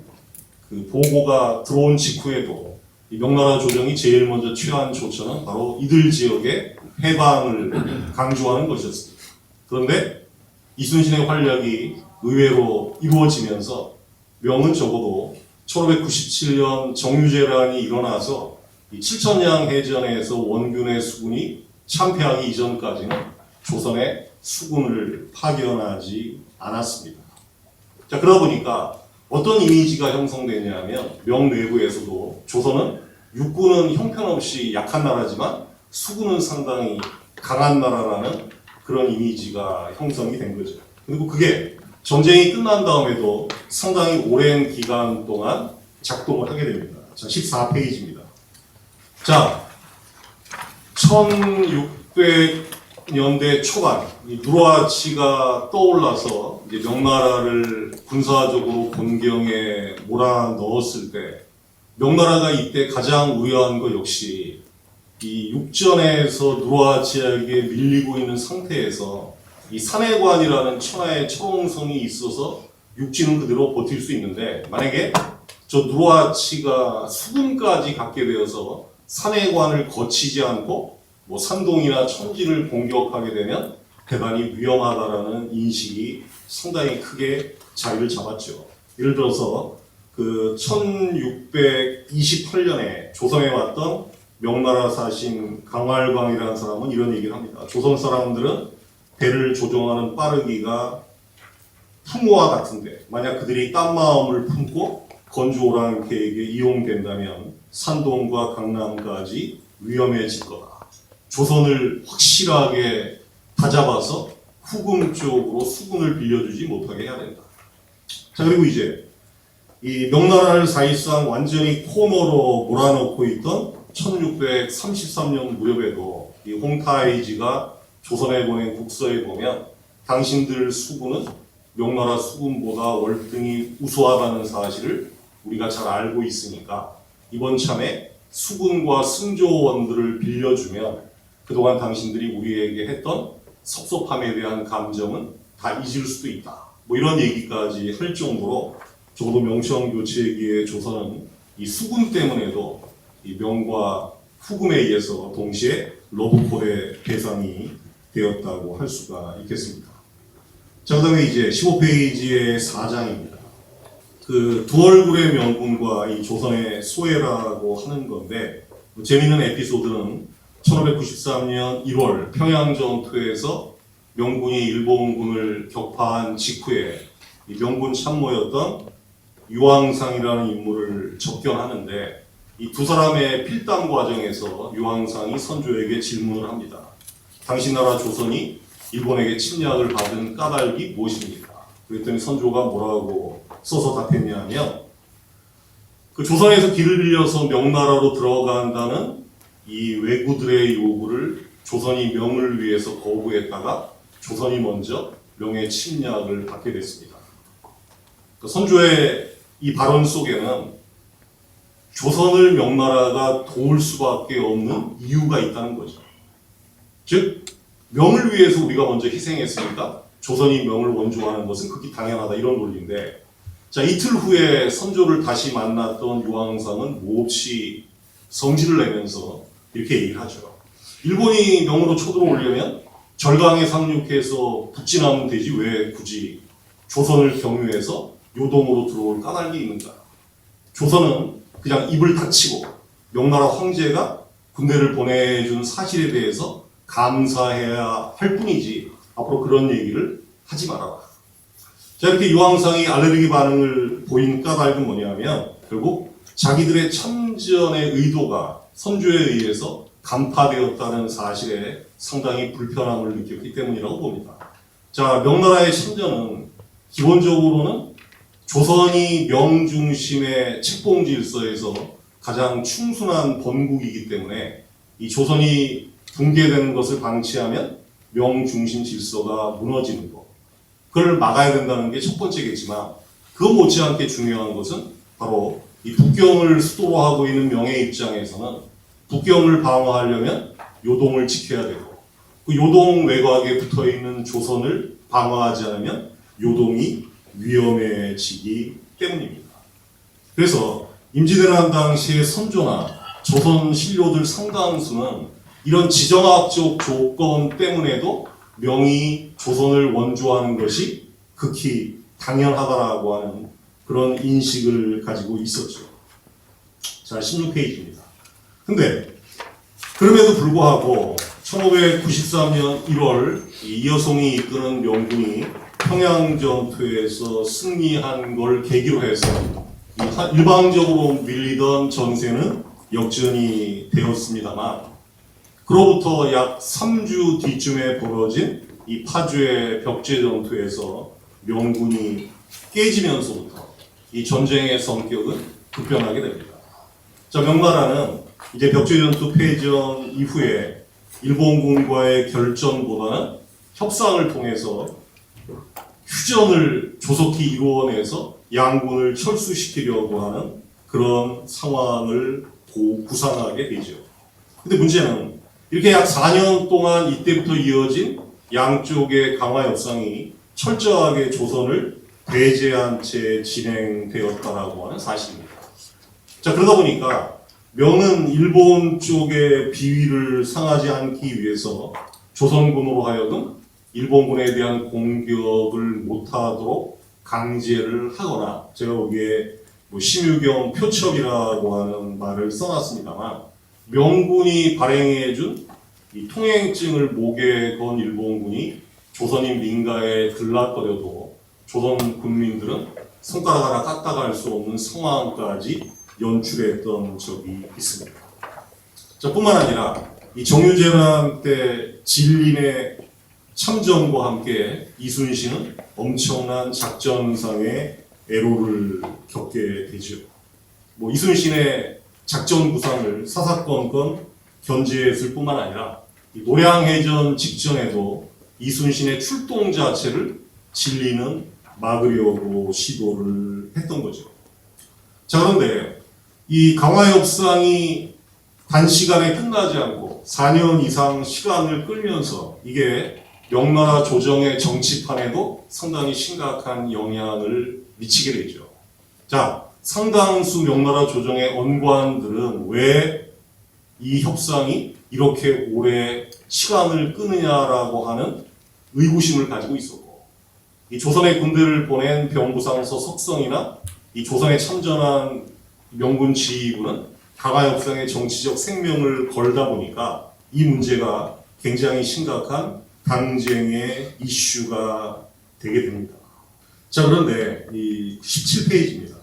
Speaker 5: 그 보고가 들어온 직후에도 이 명나라 조정이 제일 먼저 취한 조처는 바로 이들 지역의 해방을 강조하는 것이었습니다. 그런데 이순신의 활약이 의외로 이루어지면서 명은 적어도 1597년 정유재란이 일어나서 이 칠천량 해전에서 원균의 수군이 참패하기 이전까지는 조선에 수군을 파견하지 않았습니다. 자, 그러다 보니까 어떤 이미지가 형성되냐면 명 내부에서도 조선은 육군은 형편없이 약한 나라지만 수군은 상당히 강한 나라라는 그런 이미지가 형성이 된 거죠. 그리고 그게 전쟁이 끝난 다음에도 상당히 오랜 기간 동안 작동을 하게 됩니다. 자, 14페이지입니다. 자, 1600년대 초반 이 누르하치가 떠올라서 이제 명나라를 군사적으로 곤경에 몰아넣었을 때 명나라가 이때 가장 우려한 것 역시 이 육전에서 누르하치에게 밀리고 있는 상태에서 이 산해관이라는 천하의 처옹성이 있어서 육지는 그대로 버틸 수 있는데, 만약에 저 누르하치가 수군까지 갖게 되어서 산해관을 거치지 않고 뭐 산동이나 천지를 공격하게 되면 대단히 위험하다라는 인식이 상당히 크게 자리를 잡았죠. 예를 들어서 그 1628년에 조선에 왔던 명나라 사신 강활광이라는 사람은 이런 얘기를 합니다. 조선 사람들은 배를 조종하는 빠르기가 풍호와 같은데 만약 그들이 딴 마음을 품고 건조오랑 계획에 이용된다면 산동과 강남까지 위험해질 거다. 조선을 확실하게 다잡아서 후금 쪽으로 수군을 빌려주지 못하게 해야 된다. 자, 그리고 이제 이 명나라를 사실상 완전히 코너로 몰아넣고 있던 1633년 무렵에도 이 홍타이지가 조선에 보낸 국서에 보면 당신들 수군은 명나라 수군보다 월등히 우수하다는 사실을 우리가 잘 알고 있으니까 이번 참에 수군과 승조원들을 빌려주면 그동안 당신들이 우리에게 했던 섭섭함에 대한 감정은 다 잊을 수도 있다. 뭐 이런 얘기까지 할 정도로 적어도 명청교체기의 조선은 이 수군 때문에도 이 명과 후금에 의해서 동시에 러브콜의 대상이 되었다고 할 수가 있겠습니다. 자, 그 다음에 이제 15페이지의 4장입니다. 그 두 얼굴의 명군과 이 조선의 소해라고 하는 건데, 재미있는 에피소드는 1593년 1월 평양전투에서 명군이 일본군을 격파한 직후에 이 명군 참모였던 유황상이라는 인물을 접견하는데, 이 두 사람의 필담 과정에서 유황상이 선조에게 질문을 합니다. 당신 나라 조선이 일본에게 침략을 받은 까닭이 무엇입니까? 그랬더니 선조가 뭐라고 써서 답했냐면, 그 조선에서 길을 빌려서 명나라로 들어간다는 이 왜구들의 요구를 조선이 명을 위해서 거부했다가 조선이 먼저 명의 침략을 받게 됐습니다. 그 선조의 이 발언 속에는 조선을 명나라가 도울 수밖에 없는 이유가 있다는 거죠. 즉, 명을 위해서 우리가 먼저 희생했으니까 조선이 명을 원조하는 것은 극히 당연하다, 이런 논리인데, 자, 이틀 후에 선조를 다시 만났던 유황상은 몹시 성질을 내면서 이렇게 얘기를 하죠. 일본이 명으로 쳐들어오려면 절강에 상륙해서 북진하면 되지 왜 굳이 조선을 경유해서 요동으로 들어올 까닭이 있는가. 조선은 그냥 입을 닫히고 명나라 황제가 군대를 보내준 사실에 대해서 감사해야 할 뿐이지 앞으로 그런 얘기를 하지 말아라. 자, 이렇게 유황상이 알레르기 반응을 보인 까닭은 뭐냐면 결국 자기들의 참전의 의도가 선조에 의해서 간파되었다는 사실에 상당히 불편함을 느꼈기 때문이라고 봅니다. 자, 명나라의 참전은 기본적으로는 조선이 명중심의 책봉 질서에서 가장 충순한 본국이기 때문에 이 조선이 붕괴되는 것을 방치하면 명중심 질서가 무너지는 것, 그걸 막아야 된다는 게 첫 번째겠지만, 그것 못지않게 중요한 것은 바로 이 북경을 수도로 하고 있는 명의 입장에서는 북경을 방어하려면 요동을 지켜야 되고, 그 요동 외곽에 붙어 있는 조선을 방어하지 않으면 요동이 위험해지기 때문입니다. 그래서 임진왜란 당시의 선조나 조선 신료들 상당수는 이런 지정학적 조건 때문에도 명이 조선을 원조하는 것이 극히 당연하다라고 하는 그런 인식을 가지고 있었죠. 자, 16페이지입니다. 근데 그럼에도 불구하고 1593년 1월 이여송이 이끄는 명군이 평양전투에서 승리한 걸 계기로 해서 일방적으로 밀리던 전세는 역전이 되었습니다만, 그로부터 약 3주 뒤쯤에 벌어진 이 파주의 벽제전투에서 명군이 깨지면서부터 이 전쟁의 성격은 급변하게 됩니다. 자, 명나라는 이제 벽제전투 패전 이후에 일본군과의 결전보다는 협상을 통해서 휴전을 조속히 이루어내서 양군을 철수시키려고 하는 그런 상황을 구상하게 되죠. 근데 문제는 이렇게 약 4년 동안 이때부터 이어진 양쪽의 강화 협상이 철저하게 조선을 배제한 채 진행되었다라고 하는 사실입니다. 자, 그러다 보니까 명은 일본 쪽의 비위를 상하지 않기 위해서 조선군으로 하여금 일본군에 대한 공격을 못하도록 강제를 하거나, 제가 보기에 심유경 표첩이라고 하는 말을 써놨습니다만, 명군이 발행해준 이 통행증을 목에 건 일본군이 조선인 민가에 들락거려도 조선 군민들은 손가락 하나 까딱할 수 없는 상황까지 연출했던 적이 있습니다. 자, 뿐만 아니라 이 정유재란 때 진린의 참전과 함께 이순신은 엄청난 작전상의 애로를 겪게 되죠. 이순신의 작전 구상을 사사건건 견제했을 뿐만 아니라 이 노량해전 직전에도 이순신의 출동 자체를 진리는 막으려고 시도를 했던 거죠. 자, 그런데 이 강화협상이 단시간에 끝나지 않고 4년 이상 시간을 끌면서 이게 명나라 조정의 정치판에도 상당히 심각한 영향을 미치게 되죠. 자, 상당수 명나라 조정의 언관들은 왜 이 협상이 이렇게 오래 시간을 끄느냐라고 하는 의구심을 가지고 있었고, 이 조선의 군대를 보낸 병부상서 석성이나 이 조선에 참전한 명군 지휘부는 강화협상의 정치적 생명을 걸다 보니까 이 문제가 굉장히 심각한 당쟁의 이슈가 되게 됩니다. 자, 그런데 이 17페이지입니다.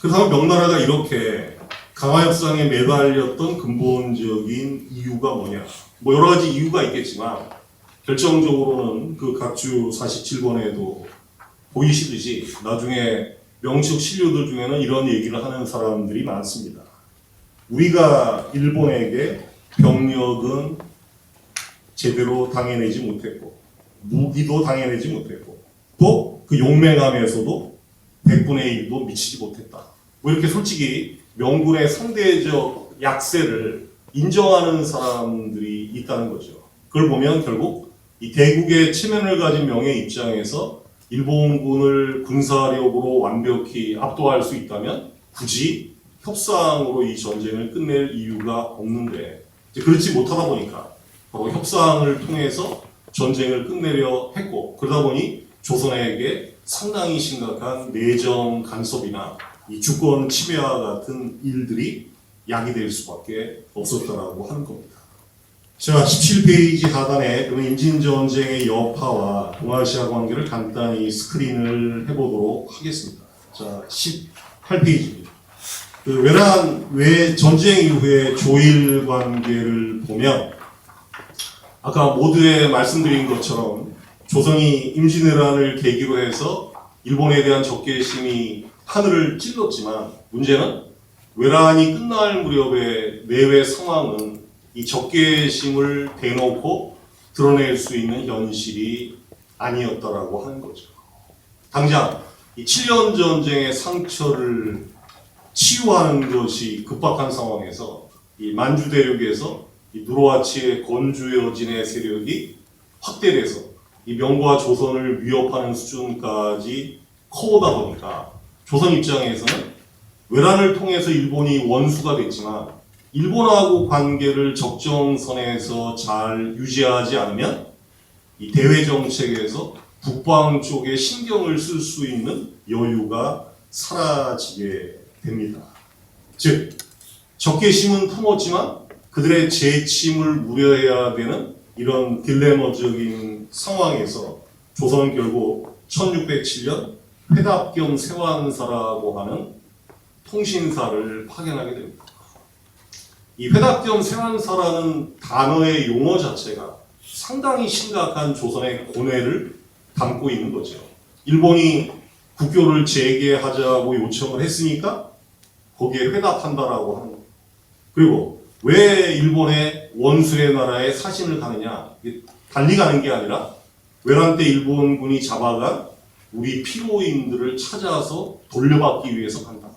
Speaker 5: 그렇다면 명나라가 이렇게 강화협상에 매달렸던 근본적인 이유가 뭐냐? 여러 가지 이유가 있겠지만 결정적으로는 그 각주 47번에도 보이시듯이 나중에 명치적 신료들 중에는 이런 얘기를 하는 사람들이 많습니다. 우리가 일본에게 병력은 제대로 당해내지 못했고 무기도 당해내지 못했고 또 그 용맹함에서도 100분의 1도 미치지 못했다. 뭐 이렇게 솔직히 명군의 상대적 약세를 인정하는 사람들이 있다는 거죠. 그걸 보면 결국 이 대국의 체면을 가진 명의 입장에서 일본군을 군사력으로 완벽히 압도할 수 있다면 굳이 협상으로 이 전쟁을 끝낼 이유가 없는데 이제 그렇지 못하다 보니까 바로 협상을 통해서 전쟁을 끝내려 했고 그러다 보니 조선에게 상당히 심각한 내정 간섭이나 이 주권 침해와 같은 일들이 야기될 수밖에 없었다라고 하는 겁니다. 자, 17페이지 하단에 그러면 임진전쟁의 여파와 동아시아 관계를 간단히 스크린을 해보도록 하겠습니다. 자, 18페이지입니다. 그 외 전쟁 이후의 조일 관계를 보면 아까 모두에 말씀드린 것처럼 조선이 임진왜란을 계기로 해서 일본에 대한 적개심이 하늘을 찔렀지만 문제는 외란이 끝날 무렵의 내외 상황은 이 적개심을 대놓고 드러낼 수 있는 현실이 아니었다라고 하는 거죠. 당장 이 7년 전쟁의 상처를 치유하는 것이 급박한 상황에서 이 만주 대륙에서 이 누르하치의 건주여진의 세력이 확대돼서 이 명과 조선을 위협하는 수준까지 커오다 보니까 조선 입장에서는 외란을 통해서 일본이 원수가 됐지만 일본하고 관계를 적정선에서 잘 유지하지 않으면 이 대외 정책에서 북방 쪽에 신경을 쓸 수 있는 여유가 사라지게 됩니다. 즉 적개심은 품었지만 그들의 재침을 우려해야 되는 이런 딜레마적인 상황에서 조선은 결국 1607년 회답 겸 세완사라고 하는 통신사를 파견하게 됩니다. 이 회답 겸 세완사라는 단어의 용어 자체가 상당히 심각한 조선의 고뇌를 담고 있는 거죠. 일본이 국교를 재개하자고 요청을 했으니까 거기에 회답한다라고 하는 거예요. 그리고 왜 일본의 원수의 나라에 사신을 가느냐? 달리 가는 게 아니라 외란 때 일본군이 잡아간 우리 피고인들을 찾아서 돌려받기 위해서 간다.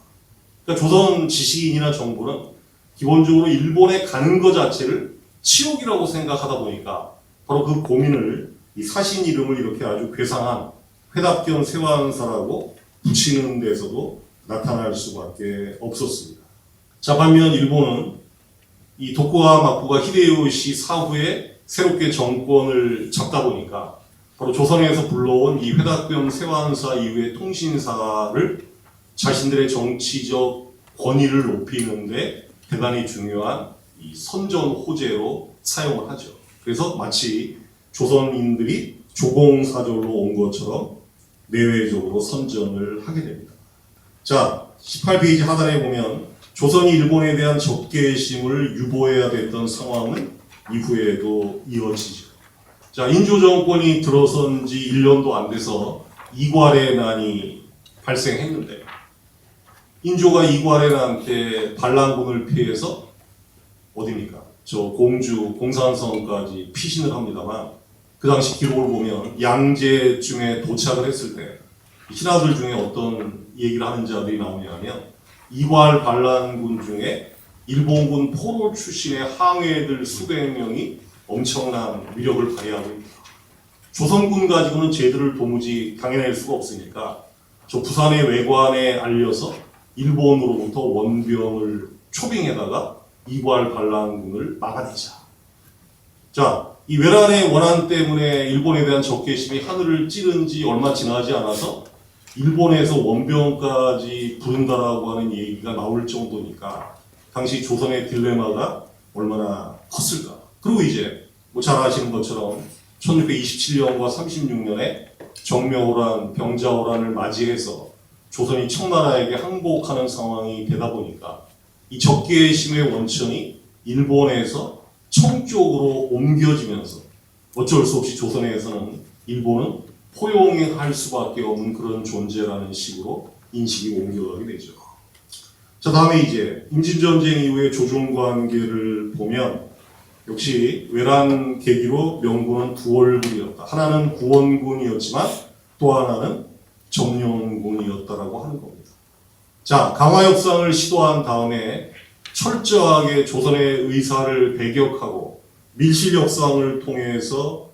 Speaker 5: 그러니까 조선 지식인이나 정부는 기본적으로 일본에 가는 것 자체를 치욕이라고 생각하다 보니까 바로 그 고민을 이 사신 이름을 이렇게 아주 괴상한 회답 겸 세완사라고 붙이는 데서도 나타날 수밖에 없었습니다. 자, 반면 일본은 이 도쿠가와 마쿠가 히데요시 사후에 새롭게 정권을 잡다 보니까 바로 조선에서 불러온 이 회답 겸 세완사 이후의 통신사를 자신들의 정치적 권위를 높이는데 대단히 중요한 이 선전 호재로 사용을 하죠. 그래서 마치 조선인들이 조공사절로 온 것처럼 내외적으로 선전을 하게 됩니다. 자, 18페이지 하단에 보면 조선이 일본에 대한 적개심을 유보해야 됐던 상황은 이후에도 이어지죠. 자, 인조 정권이 들어선 지 1년도 안 돼서 이괄의 난이 발생했는데 인조가 이괄의 난 때 반란군을 피해서 어디입니까? 저 공주 공산성까지 피신을 합니다만 그 당시 기록을 보면 양재쯤에 도착을 했을 때 신하들 중에 어떤 얘기를 하는 자들이 나오냐면 이괄 반란군 중에 일본군 포로 출신의 항해들 수백 명이 엄청난 위력을 발휘하고 있다. 조선군 가지고는 쟤들을 도무지 당해낼 수가 없으니까 저 부산의 외관에 알려서 일본으로부터 원병을 초빙해다가 이괄 반란군을 막아내자. 자, 이 외란의 원한 때문에 일본에 대한 적개심이 하늘을 찌른 지 얼마 지나지 않아서 일본에서 원병까지 부른다라고 하는 얘기가 나올 정도니까 당시 조선의 딜레마가 얼마나 컸을까. 그리고 이제 뭐 잘 아시는 것처럼 1627년과 36년에 정묘호란, 병자호란을 맞이해서 조선이 청나라에게 항복하는 상황이 되다 보니까 이 적개심의 원천이 일본에서 청 쪽으로 옮겨지면서 어쩔 수 없이 조선에서는 일본은 포용할 수밖에 없는 그런 존재라는 식으로 인식이 옮겨가게 되죠. 자, 다음에 이제 임진전쟁 이후의 조종관계를 보면 역시 외란 계기로 명군은 두 얼굴이었다. 하나는 구원군이었지만 또 하나는 점령군이었다라고 하는 겁니다. 자, 강화 협상을 시도한 다음에 철저하게 조선의 의사를 배격하고 밀실 협상을 통해서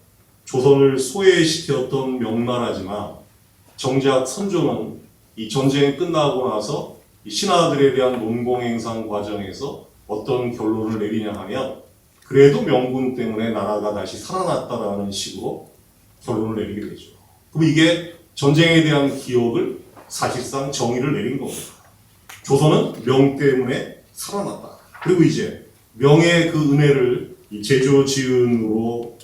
Speaker 5: 조선을 소외시켰던 명나라지만 정작 선조는 이 전쟁이 끝나고 나서 이 신하들에 대한 논공행상 과정에서 어떤 결론을 내리냐 하면 그래도 명군 때문에 나라가 다시 살아났다라는 식으로 결론을 내리게 되죠. 그럼 이게 전쟁에 대한 기억을 사실상 정의를 내린 겁니다. 조선은 명 때문에 살아났다. 그리고 이제 명의 그 은혜를 이 제조지은으로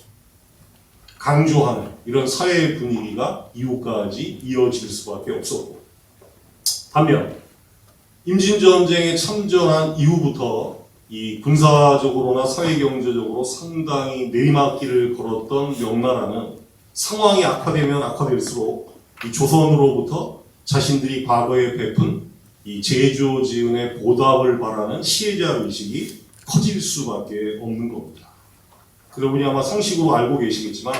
Speaker 5: 강조하는 이런 사회 분위기가 이후까지 이어질 수밖에 없었고, 반면 임진전쟁에 참전한 이후부터 이 군사적으로나 사회경제적으로 상당히 내리막길을 걸었던 명나라는 상황이 악화되면 악화될수록 이 조선으로부터 자신들이 과거에 베푼 이 제조지은의 보답을 바라는 시혜자 의식이 커질 수밖에 없는 겁니다. 여러분이 아마 상식으로 알고 계시겠지만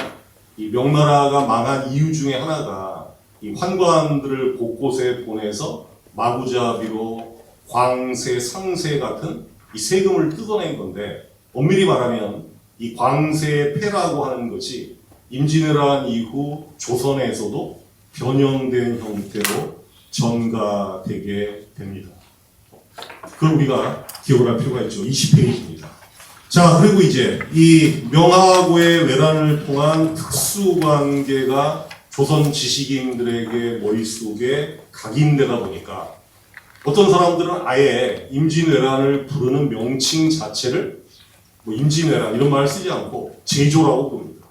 Speaker 5: 이 명나라가 망한 이유 중에 하나가 이 환관들을 곳곳에 보내서 마구잡이로 광세, 상세 같은 이 세금을 뜯어낸 건데, 엄밀히 말하면 이 광세의 폐라고 하는 것이 임진왜란 이후 조선에서도 변형된 형태로 전가되게 됩니다. 그걸 우리가 기억을 할 필요가 있죠. 20페이지입니다. 자, 그리고 이제 이 명하고의 외란을 통한 특수관계가 조선 지식인들에게 머릿속에 각인되다 보니까 어떤 사람들은 아예 임진왜란을 부르는 명칭 자체를 뭐 임진왜란 이런 말을 쓰지 않고 제조라고 부릅니다.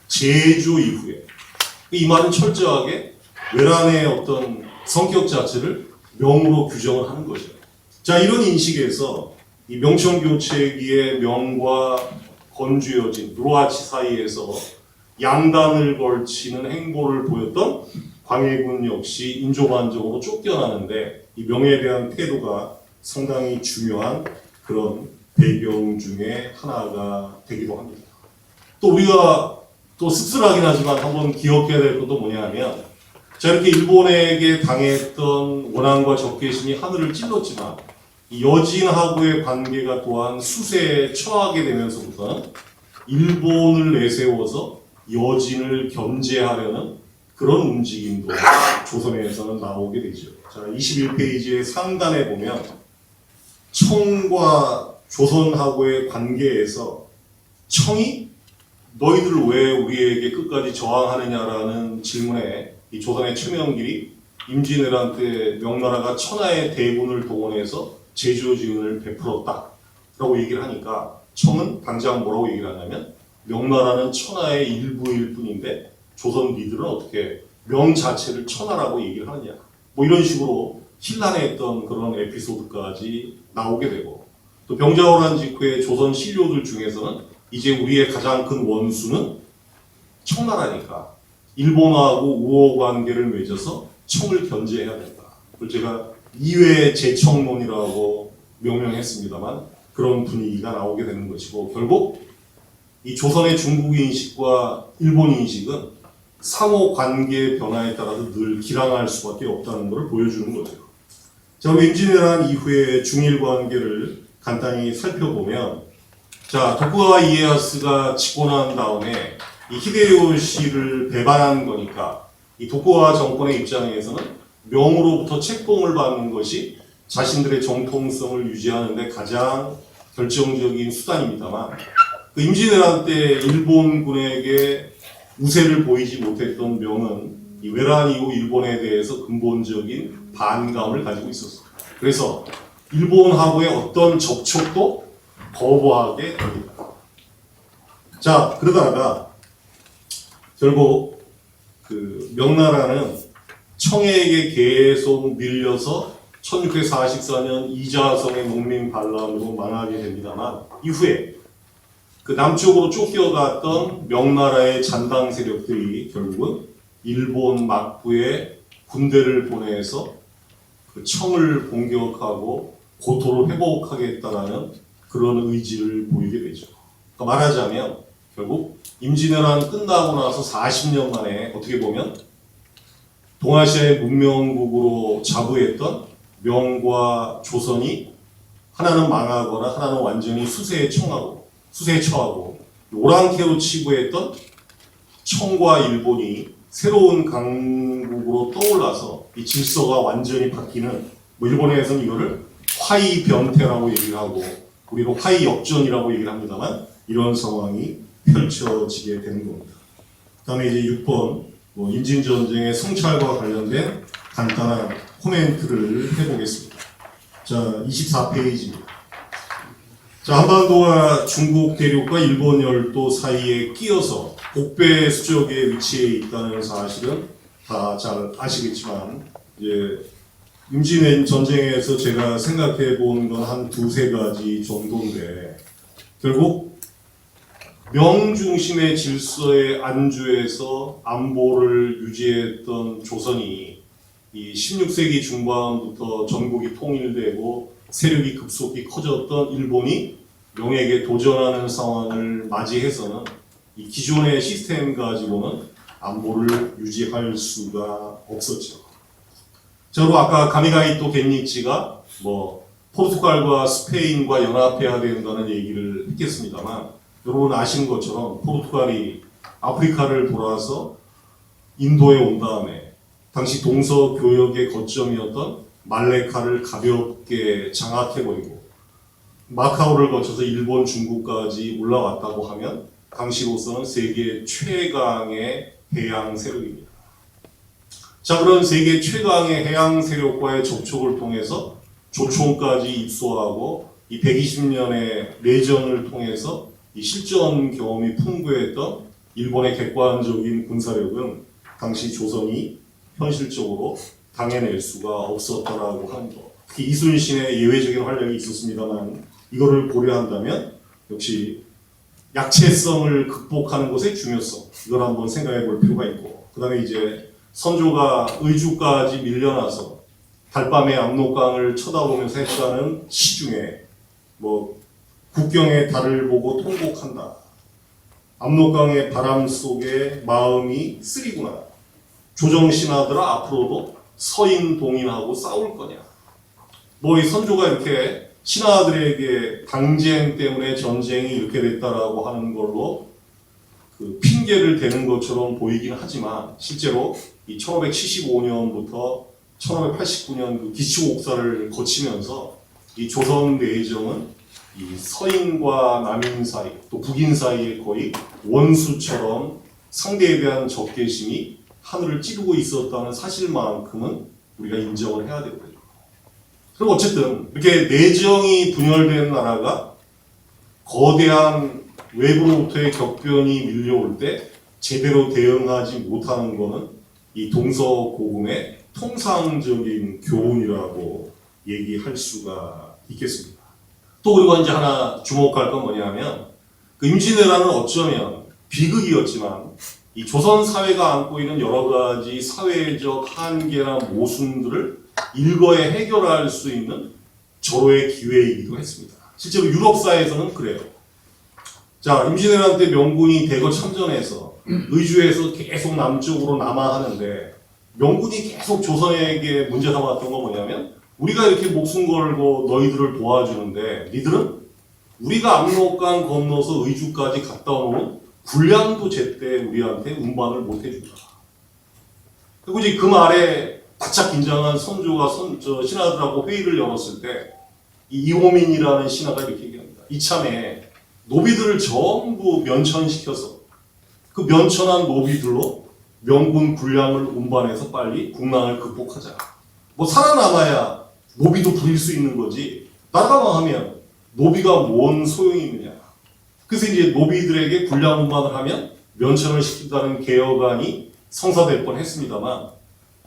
Speaker 5: 제조 이후에. 이 말은 철저하게 외란의 어떤 성격 자체를 명으로 규정을 하는 거죠. 자, 이런 인식에서 이 명청교체기의 명과 건주여진 누르하치 사이에서 양단을 걸치는 행보를 보였던 광해군 역시 인조반적으로 쫓겨나는데 이 명에 대한 태도가 상당히 중요한 그런 배경 중에 하나가 되기도 합니다. 또 우리가 또 씁쓸하긴 하지만 한번 기억해야 될 것도 뭐냐면, 자, 이렇게 일본에게 당했던 원한과 적개심이 하늘을 찔렀지만 이 여진하고의 관계가 또한 수세에 처하게 되면서부터는 일본을 내세워서 여진을 견제하려는 그런 움직임도 조선에서는 나오게 되죠. 자, 21페이지의 상단에 보면 청과 조선하고의 관계에서 청이 너희들 왜 우리에게 끝까지 저항하느냐라는 질문에 이 조선의 최명길이 임진왜란 때 명나라가 천하의 대군을 동원해서 제조지은을 베풀었다라고 얘기를 하니까 청은 당장 뭐라고 얘기를 하냐면 명나라는 천하의 일부일 뿐인데 조선 니들은 어떻게 명 자체를 천하라고 얘기를 하느냐, 뭐 이런 식으로 신란했던 그런 에피소드까지 나오게 되고, 또 병자호란 직후에 조선 신료들 중에서는 이제 우리의 가장 큰 원수는 청나라니까 일본하고 우호 관계를 맺어서 청을 견제해야 된다. 그걸 제가 이외 제청론이라고 명명했습니다만 그런 분위기가 나오게 되는 것이고, 결국 이 조선의 중국 인식과 일본 인식은 상호 관계 변화에 따라서 늘 기량할 수밖에 없다는 것을 보여주는 거죠. 자, 임진왜란 이후의 중일 관계를 간단히 살펴보면, 자, 도쿠가와 이에야스가 짓고 난 다음에 이 히데요시를 배반한 거니까 이 도쿠가와 정권의 입장에서는 명으로부터 책봉을 받는 것이 자신들의 정통성을 유지하는 데 가장 결정적인 수단입니다만, 그 임진왜란 때 일본군에게 우세를 보이지 못했던 명은 이 외란 이후 일본에 대해서 근본적인 반감을 가지고 있었습니다. 그래서 일본하고의 어떤 접촉도 거부하게 됩니다. 자, 그러다가 결국 그 명나라는 청해에게 계속 밀려서 1644년 이자성의 농민 반란으로 망하게 됩니다만, 이후에 그 남쪽으로 쫓겨갔던 명나라의 잔당 세력들이 결국은 일본 막부에 군대를 보내서 그 청을 공격하고 고토를 회복하겠다라는 그런 의지를 보이게 되죠. 그러니까 말하자면 결국 임진왜란 끝나고 나서 40년 만에 어떻게 보면 동아시아의 문명국으로 자부했던 명과 조선이 하나는 망하거나 하나는 완전히 수세에 처하고 오랑캐로 치부했던 청과 일본이 새로운 강국으로 떠올라서 이 질서가 완전히 바뀌는, 뭐 일본에서는 이거를 화이 변태라고 얘기를 하고 우리도 화이 역전이라고 얘기를 합니다만 이런 상황이 펼쳐지게 되는 겁니다. 그다음에 이제 6번 임진전쟁의 성찰과 관련된 간단한 코멘트를 해보겠습니다. 자, 24페이지입니다. 자, 한반도와 중국 대륙과 일본 열도 사이에 끼어서 북배 수적에 위치해 있다는 사실은 다 잘 아시겠지만, 이제 임진 전쟁에서 제가 생각해 본 건 한 두세 가지 정도인데, 결국 명 중심의 질서에 안주해서 안보를 유지했던 조선이 이 16세기 중반부터 전국이 통일되고 세력이 급속히 커졌던 일본이 명에게 도전하는 상황을 맞이해서는 이 기존의 시스템 가지고는 안보를 유지할 수가 없었죠. 저로 아까 가미가이토 겐니치가 포르투갈과 스페인과 연합해야 된다는 얘기를 했겠습니다만, 여러분 아시는 것처럼 포르투갈이 아프리카를 돌아서 인도에 온 다음에 당시 동서교역의 거점이었던 말레카를 가볍게 장악해버리고 마카오를 거쳐서 일본, 중국까지 올라왔다고 하면 당시로서는 세계 최강의 해양 세력입니다. 자, 그런 세계 최강의 해양 세력과의 접촉을 통해서 조총까지 입소하고 이 120년의 내전을 통해서 이 실전 경험이 풍부했던 일본의 객관적인 군사력은 당시 조선이 현실적으로 당해낼 수가 없었다라고 하는 것. 특히 이순신의 예외적인 활약이 있었습니다만 이거를 고려한다면 역시 약체성을 극복하는 것의 중요성, 이걸 한번 생각해 볼 필요가 있고, 그 다음에 이제 선조가 의주까지 밀려나서 달밤에 압록강을 쳐다보면서 했다는 시 중에 국경의 달을 보고 통곡한다. 압록강의 바람 속에 마음이 쓰리구나. 조정신하더라 앞으로도 서인 동인하고 싸울 거냐. 이 선조가 이렇게 신하들에게 당쟁 때문에 전쟁이 이렇게 됐다라고 하는 걸로 그 핑계를 대는 것처럼 보이긴 하지만 실제로 이 1575년부터 1589년 그 기치옥사를 거치면서 이 조선 내정은 이 서인과 남인 사이 또 북인 사이에 거의 원수처럼 상대에 대한 적개심이 하늘을 찌르고 있었다는 사실만큼은 우리가 인정을 해야 되거든요. 그리고 어쨌든 이렇게 내정이 분열된 나라가 거대한 외부로부터의 격변이 밀려올 때 제대로 대응하지 못하는 것은 이 동서고금의 통상적인 교훈이라고 얘기할 수가 있겠습니다. 또 그리고 이제 하나 주목할 건 뭐냐면 그 임진왜란은 어쩌면 비극이었지만 이 조선 사회가 안고 있는 여러 가지 사회적 한계나 모순들을 일거에 해결할 수 있는 절호의 기회이기도 했습니다. 실제로 유럽사에서는 그래요. 자, 임진왜란 때 명군이 대거 참전해서 의주에서 계속 남쪽으로 남하하는데 명군이 계속 조선에게 문제 삼았던 건 뭐냐면 우리가 이렇게 목숨 걸고 너희들을 도와주는데 니들은 우리가 압록강 건너서 의주까지 갔다 오는 군량도 제때 우리한테 운반을 못 해준다. 그리고 이제 그 말에 바짝 긴장한 선조가 신하들하고 회의를 열었을 때 이호민이라는 신하가 이렇게 얘기합니다. 이참에 노비들을 전부 면천시켜서 그 면천한 노비들로 명군 군량을 운반해서 빨리 국난을 극복하자. 살아남아야 노비도 부릴 수 있는 거지. 나라가 망하면 노비가 뭔 소용이 있느냐. 그래서 이제 노비들에게 군량 운반을 하면 면천을 시킨다는 개혁안이 성사될 뻔했습니다만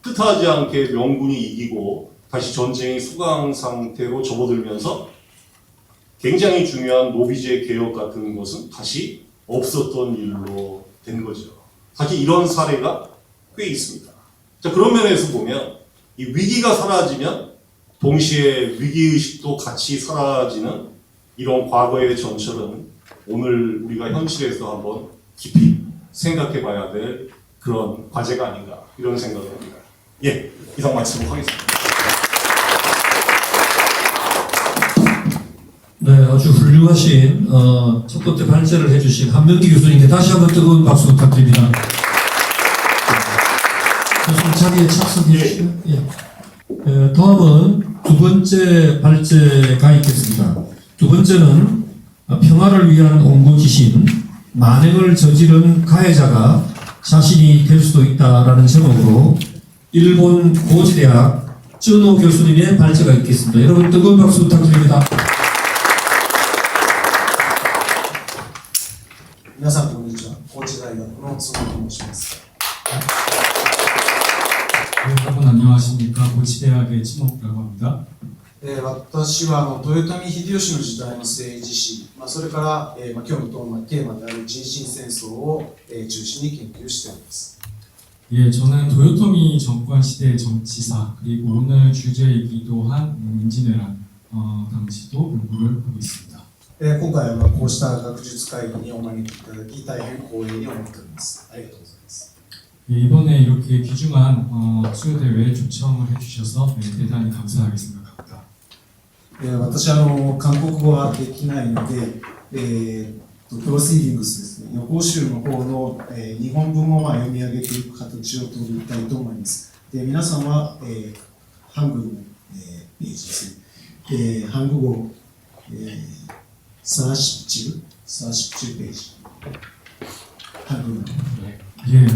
Speaker 5: 뜻하지 않게 명군이 이기고 다시 전쟁이 수강 상태로 접어들면서 굉장히 중요한 노비제 개혁 같은 것은 다시 없었던 일로 된 거죠. 사실 이런 사례가 꽤 있습니다. 자, 그런 면에서 보면 이 위기가 사라지면 동시에 위기의식도 같이 사라지는 이런 과거의 전철은 오늘 우리가 현실에서 한번 깊이 생각해 봐야 될 그런 과제가 아닌가 이런 생각을 합니다. 예, 이상 말씀하겠습니다.
Speaker 1: 네, 아주 훌륭하신 첫 번째 발제를 해주신 한명기 교수님께 다시 한번 뜨거운 박수 부탁드립니다. 교수님 자리에 착석해 주시면. 예. 다음은 두 번째 발제가 있겠습니다. 두 번째는 평화를 위한 온고지신, 만행을 저지른 가해자가 자신이 될 수도 있다라는 제목으로 일본 고지대학 쯔노 교수님의 발제가 있겠습니다. 여러분 뜨거운 박수 부탁드립니다.
Speaker 6: 皆さんこんにちは。高知大学の津野と申します。
Speaker 7: 여러분 안녕하십니까. 고치대학의 친목이라고 합니다.
Speaker 6: 私は豊臣秀吉の時代の政治史、それから、今日のテーマである人心戦争を、中心に研究しております。
Speaker 7: 예, 저는 도요토미 정권 시대의 정치사 그리고 오늘 주제이기도 한 임진왜란 당시도 연구를 하고 있습니다.
Speaker 6: 今回はこうした学術会議にお招きいただき大変光栄に思っております。ありがとうございます。
Speaker 7: 예, 이번에 이렇게 귀중한 수요대회에 초청을 해주셔서 대단히 감사하게 생각합니다.
Speaker 6: 私は韓国語はできないので、プロシーディングスですね、予行集の方の、日本文を読み上げていく形を取りたいと思います。で皆さんは、ハングルの、ページですね。ハングル語、47 페이지. 한국어.
Speaker 7: 예,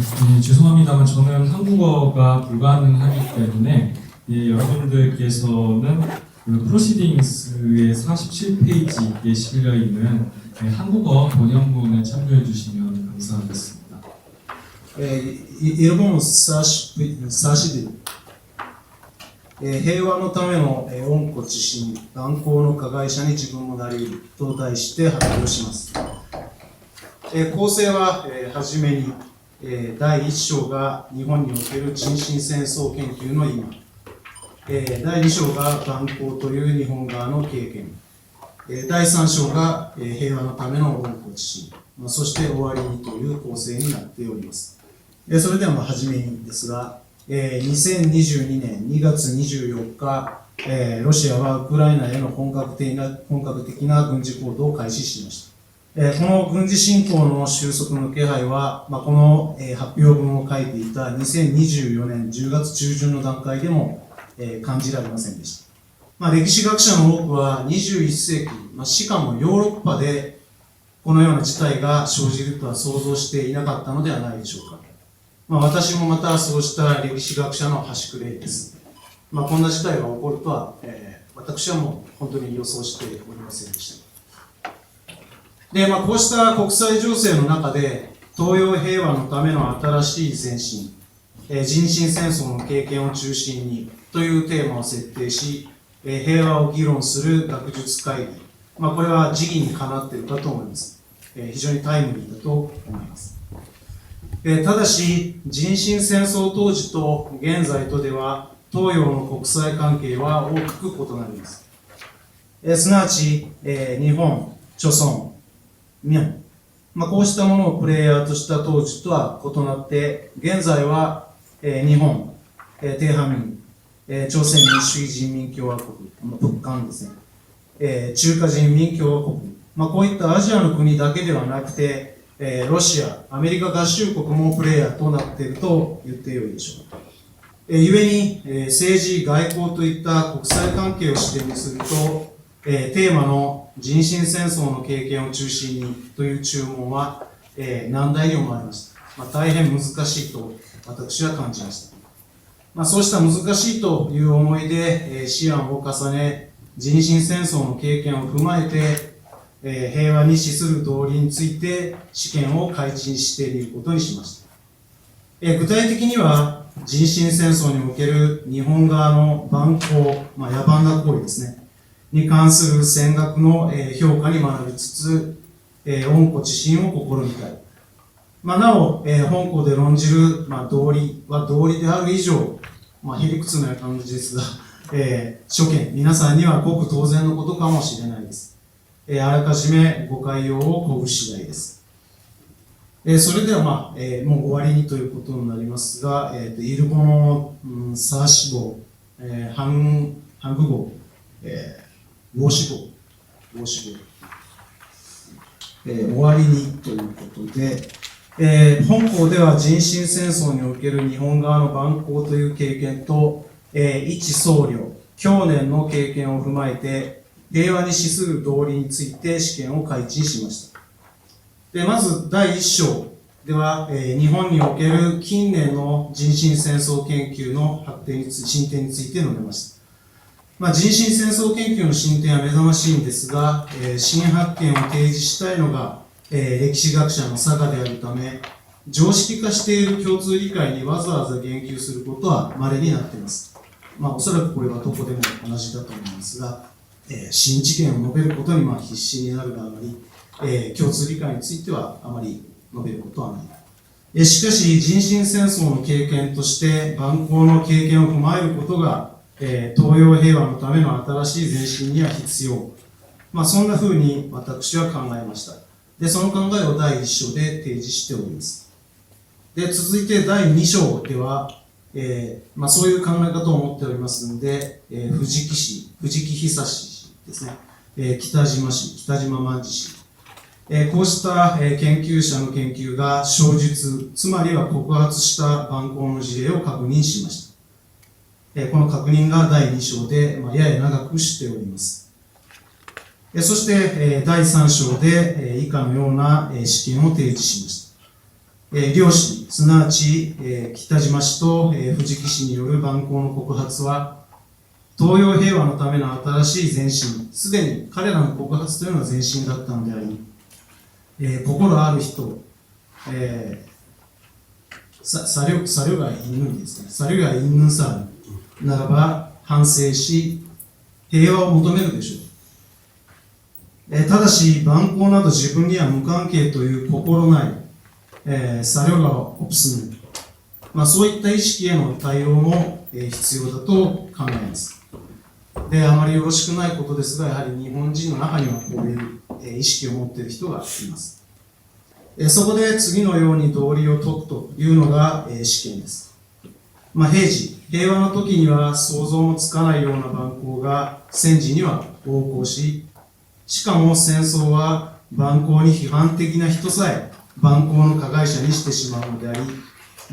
Speaker 7: 죄송합니다만 저는 한국어가 불가능하기 때문에 여러분들께서는 그 프로시딩스의 47페이지에 실려 있는 한국어 번역문을 참조해 주시면 감사하겠습니다.
Speaker 6: 日本の冊子で、平和のための恩子知心、断行の加害者に自分もなり得ると題して発表します。構成は、はじめに、第1章が日本における人心戦争研究の今、第2章が断行という日本側の経験、第3章が平和のための恩子知心、そして終わりにという構成になっております。それでははじめにですが、2022年2月24日、ロシアはウクライナへの本格的な軍事行動を開始しました。この軍事侵攻の収束の気配は、この発表文を書いていた2024年10月中旬の段階でも感じられませんでした。歴史学者の多くは21世紀、しかもヨーロッパでこのような事態が生じるとは想像していなかったのではないでしょうか。私もまたそうした歴史学者の端くれです。こんな事態が起こるとは、私はもう本当に予想しておりませんでした。で、こうした国際情勢の中で、東洋平和のための新しい前進、人心戦争の経験を中心にというテーマを設定し、平和を議論する学術会議、これは時宜にかなっているかと思います。非常にタイムリーだと思います。ただし、人心戦争当時と現在とでは、東洋の国際関係は大きく異なります。すなわち、日本、朝鮮、ミャン、こうしたものをプレイヤーとした当時とは異なって、現在は、日本、テハミン、朝鮮民主主義人民共和国、北韓ですね、中華人民共和国、こういったアジアの国だけではなくて、ロシア、アメリカ合衆国もプレイヤーとなっていると言ってよいでしょう。ゆえに、政治、外交といった国際関係を視点にすると、テーマの人心戦争の経験を中心にという注文は、難題に思われました。大変難しいと私は感じました。そうした難しいという思いで、思案を重ね、人心戦争の経験を踏まえて、平和に資する道理について試験を開陳していることにしました。具体的には、人心戦争における日本側の蛮行、野蛮な行為ですね、に関する戦学の評価に学びつつ、恩子知心を試みたい。なお、本校で論じる、道理は道理である以上、へりくつのような感じですが、諸見、皆さんにはごく当然のことかもしれないです。あらかじめご概要を講じ次第です。それでは、もう終わりにということになりますが、イルボの、サーシ語、ハング語、ウォーシ語、終わりにということで、本校では人心戦争における日本側の蛮行という経験と、一僧侶、去年の経験を踏まえて、平和に資する道理について試験を開陳しました。でまず第1章では、日本における近年の人心戦争研究の進展について述べました。人心戦争研究の進展は目覚ましいんですが、新発見を提示したいのが、歴史学者の佐賀であるため、常識化している共通理解にわざわざ言及することは稀になっています。おそらくこれはどこでも同じだと思いますが、新知見を述べることに必死になるがあまり、共通理解についてはあまり述べることはない。しかし、人心戦争の経験として、蛮行の経験を踏まえることが、東洋平和のための新しい前進には必要。そんな風に私は考えました。で、その考えを第1章で提示しております。で、続いて第2章では、そういう考え方を持っておりますので、藤木久氏ですね、北島万次氏、こうした研究者の研究が証述、つまりは告発した蛮行の事例を確認しました。この確認が第2章でやや長くしております。そして第3章で以下のような試験を提示しました。両氏、すなわち北島氏と藤木氏による蛮行の告発は、東洋平和のための新しい前進、すでに彼らの告発というのは前進だったのであり、心ある人、サリョガイインヌンですね、サリョガイインヌンサーならば反省し、平和を求めるでしょう。ただし、蛮行など自分には無関係という心ない、サリョガオプスヌ、そういった意識への対応も必要だと考えます。で、あまりよろしくないことですが、やはり日本人の中にはこういう意識を持っている人がいます。そこで次のように道理を説くというのが試験です。平和の時には想像もつかないような蛮行が戦時には横行し、しかも戦争は蛮行に批判的な人さえ蛮行の加害者にしてしまうのであり、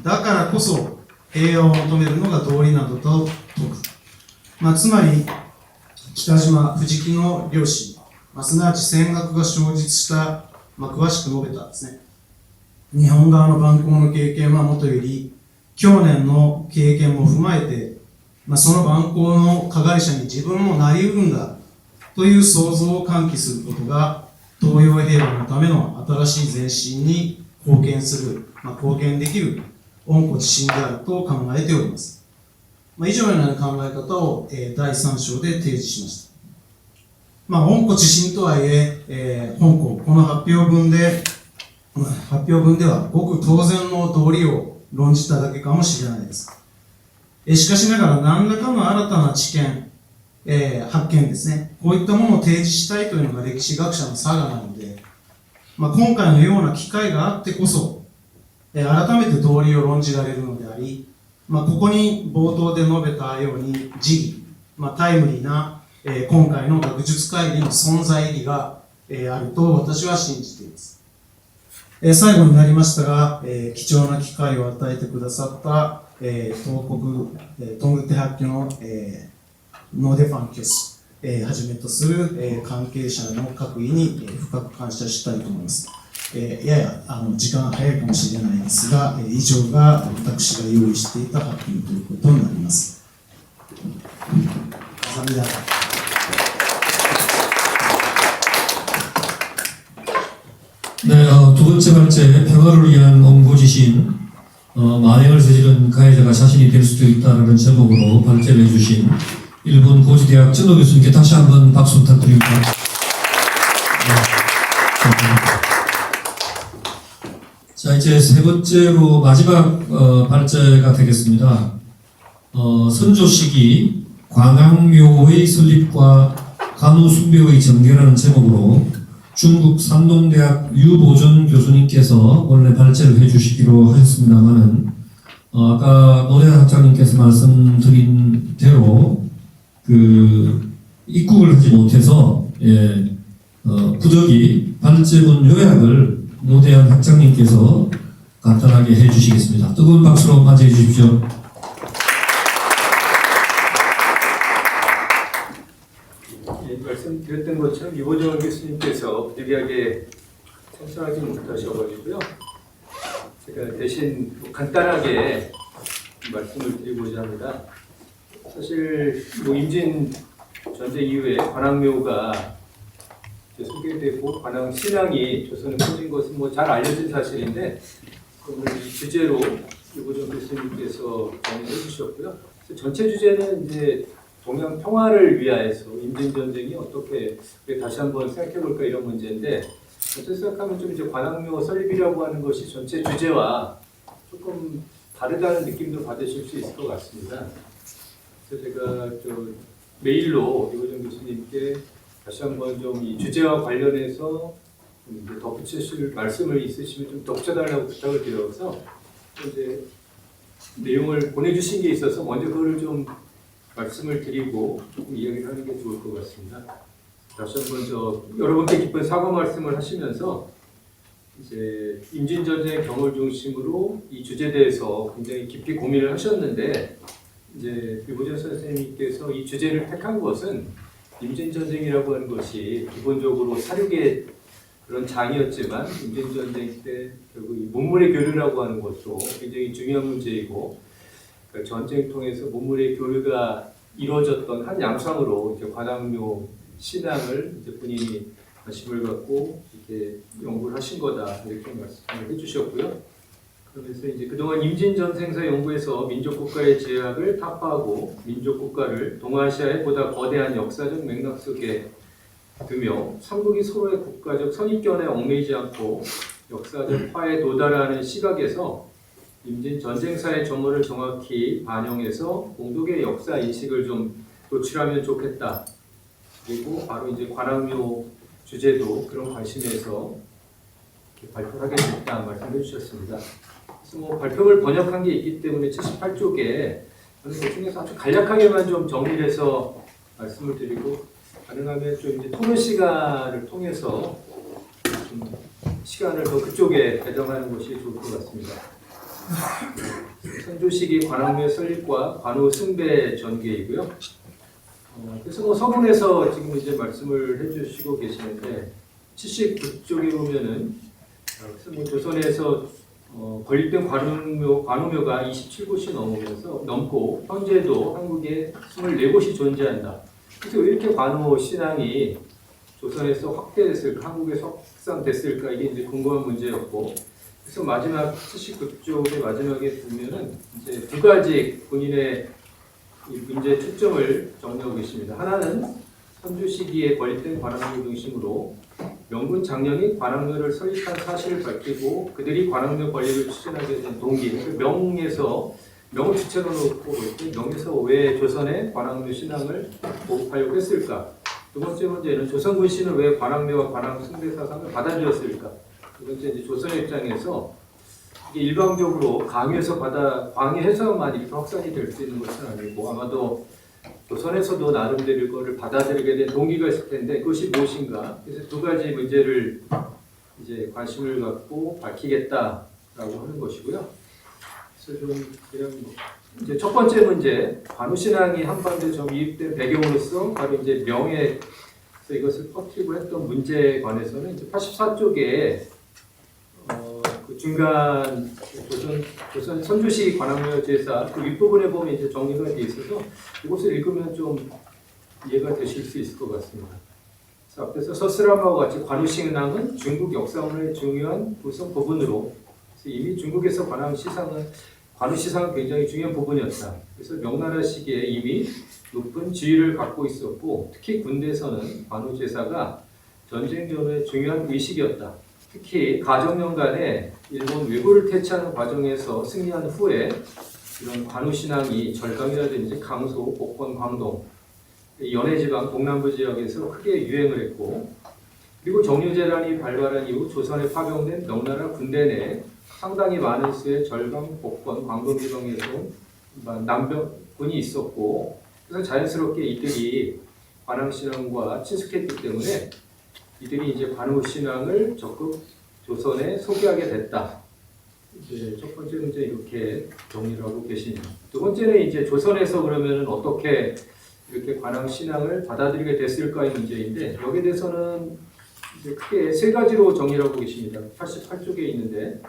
Speaker 6: だからこそ平和を求めるのが道理などと説く。つまり、北島、藤木の両親、すなわち戦学が生じした、詳しく述べたですね。日本側の蛮行の経験はもとより、去年の経験も踏まえて、その蛮行の加害者に自分もなり得るんだという想像を喚起することが、東洋平和のための新しい前進に貢献する、貢献できる恩子自身であると考えております。以上のような考え方を第3章で提示しました。恩子自身とはいえ、本校、この発表文ではごく当然の道理を論じただけかもしれないです。しかしながら何らかの新たな知見、発見ですね、こういったものを提示したいというのが歴史学者の差がなので、今回のような機会があってこそ、改めて道理を論じられるのであり、ここに冒頭で述べたように時宜、タイムリーな、今回の学術会議の存在意義が、あると私は信じています。最後になりましたが、貴重な機会を与えてくださった、東国、トングテ発表の、ノーデファンキョス、はじめとする、関係者の各位に、深く感謝したいと思います。やや時間が早いかもしれないですが、以上が私が用意していた発表ということになります。
Speaker 1: 네, 두 번째 발제, 평화를 위한 원고지신, 만행을 저지른 가해자가 자신이 될 수도 있다는 제목으로 발제를 해주신 일본 고지대학 전호 교수님께 다시 한번 박수 부탁드립니다. 네, 감사합니다. 자, 자, 이제 세 번째로 마지막 발제가 되겠습니다. 선조식이 광양묘의 설립과 간우숭배의 정결하는 제목으로 중국山东대학 유보전 교수님께서 원래 발제를 해주시기로 하셨습니다만은 아까 노래한 학장님께서 말씀드린 대로 그 입국을 하지 못해서 부득이 발제문 요약을 노대한 학장님께서 간단하게 해주시겠습니다. 뜨거운 박수로 맞이해 주십시오.
Speaker 2: 예, 말씀드렸던 것처럼 유보정 교수님께서 부득이하게 참석하지 못하셔가지고요. 제가 대신 간단하게 말씀을 드리고자 합니다. 사실 임진 전쟁 이후에 관악묘가 소개되고 관악 신앙이 조선에 퍼진 것은 잘 알려진 사실인데 오늘 이 주제로 유보정 교수님께서講해 주셨고요. 전체 주제는 이제 동양 평화를 위하여서 임진 전쟁이 어떻게 다시 한번 생각해 볼까 이런 문제인데 전체 생각하면 좀 이제 관악묘 설립이라고 하는 것이 전체 주제와 조금 다르다는 느낌도 받으실 수 있을 것 같습니다. 그래서 제가 메일로 유보정 교수님께 다시 한번 좀 이 주제와 관련해서 좀 덧붙이실 말씀을 있으시면 좀 덧붙여달라고 부탁을 드려서 이제 내용을 보내주신 게 있어서 먼저 그거를 좀 말씀을 드리고 조금 이야기를 하는 게 좋을 것 같습니다. 다시 한번 여러분께 기쁜 사과 말씀을 하시면서 이제 임진전쟁의 경을 중심으로 이 주제에 대해서 굉장히 깊이 고민을 하셨는데 이제 유보정 선생님께서 이 주제를 택한 것은 임진전쟁이라고 하는 것이 기본적으로 사륙의 그런 장이었지만 임진전쟁 때 결국 이 문물의 교류라고 하는 것도 굉장히 중요한 문제이고 그러니까 전쟁 통해서 문물의 교류가 이루어졌던 한 양상으로 이제 관악묘 신앙을 이제 본인이 관심을 갖고 이렇게 연구를 하신 거다 이렇게 말씀을 해주셨고요. 그러면서 이제 그동안 임진전생사 연구에서 민족국가의 제약을 타파하고 민족국가를 동아시아의 보다 거대한 역사적 맥락 속에 두며 삼국이 서로의 국가적 선입견에 얽매이지 않고 역사적 화에 도달하는 시각에서 임진전쟁사의 전모를 정확히 반영해서 공동의 역사 인식을 좀 도출하면 좋겠다. 그리고 바로 이제 관악묘 주제도 그런 관심에서 발표를 하게 됐다 말씀해 주셨습니다. 그래서 발표를 번역한 게 있기 때문에 78쪽에 저는 그 중에서 아주 간략하게만 좀 정리를 해서 말씀을 드리고 가능하면 좀 이제 토론 시간을 통해서 좀 시간을 더 그쪽에 배정하는 것이 좋을 것 같습니다. 선조식이 관악묘 설립과 관우 숭배 전개이고요. 그래서 서문에서 지금 이제 말씀을 해주시고 계시는데 79쪽에 보면은 조선에서 건립된 관우묘가 27곳이 넘고 현재도 한국에 24곳이 존재한다. 그래서 왜 이렇게 관우 신앙이 조선에서 확대됐을까, 한국에서 확산됐을까 이게 이제 궁금한 문제였고, 그래서 마지막 79쪽의 마지막에 보면은 이제 두 가지 본인의 이 문제의 초점을 정리하고 계십니다. 하나는 선조 시기에 건립된 관악묘 중심으로 명군 장령이 관악묘를 설립한 사실을 밝히고 그들이 관악묘 건립을 추진하게 된 동기, 명을 주체로 놓고 명에서 왜 조선의 관악묘 신앙을 보급하려고 했을까? 두 번째 문제는 조선 군신은 왜 관악묘와 관악 숭배 사상을 받아들였을까? 두 번째 이제 조선의 입장에서 이게 일방적으로 강요해서만 이렇게 확산이 될 수 있는 것은 아니고 아마도 조선에서도 나름대로 이거를 받아들이게 된 동기가 있을 텐데 그것이 무엇인가? 그래서 두 가지 문제를 이제 관심을 갖고 밝히겠다라고 하는 것이고요. 그래서 좀 그냥 이제 첫 번째 문제, 관우 신앙이 한반도에 좀 이입된 배경으로서 바로 이제 명예에서 이것을 퍼뜨리고 했던 문제에 관해서는 이제 84쪽에 그 중간 조선 선조식 관악묘 제사 그 윗부분에 보면 이제 정리가 되어 있어서 이것을 읽으면 좀 이해가 되실 수 있을 것 같습니다. 그래서 앞에서 서스람하고 같이 관우 신앙은 중국 역사문화의 중요한 구성 부분으로 그래서 이미 중국에서 관우 시상은 굉장히 중요한 부분이었다. 그래서 명나라 시기에 이미 높은 지위를 갖고 있었고 특히 군대에서는 관우 제사가 전쟁 전후의 중요한 의식이었다. 특히 가정령 간에 일본 왜구를 퇴치하는 과정에서 승리한 후에 이런 관우 신앙이 절강이라든지 강소, 복권, 광동, 연해지방 동남부 지역에서 크게 유행을 했고, 그리고 정유재란이 발발한 이후 조선에 파병된 명나라 군대 내 상당히 많은 수의 절강, 복권, 광동 지방에서 남병군이 있었고, 그래서 자연스럽게 이들이 관왕 신앙과 친숙했기 때문에 이들이 이제 관우 신앙을 적극 조선에 소개하게 됐다. 이제 첫 번째 문제 이렇게 정리를 하고 계시냐. 두 번째는 이제 조선에서 그러면은 어떻게 이렇게 관왕 신앙을 받아들이게 됐을까의 문제인데, 여기에 대해서는 이제 크게 세 가지로 정리를 하고 계십니다. 88쪽에 있는데,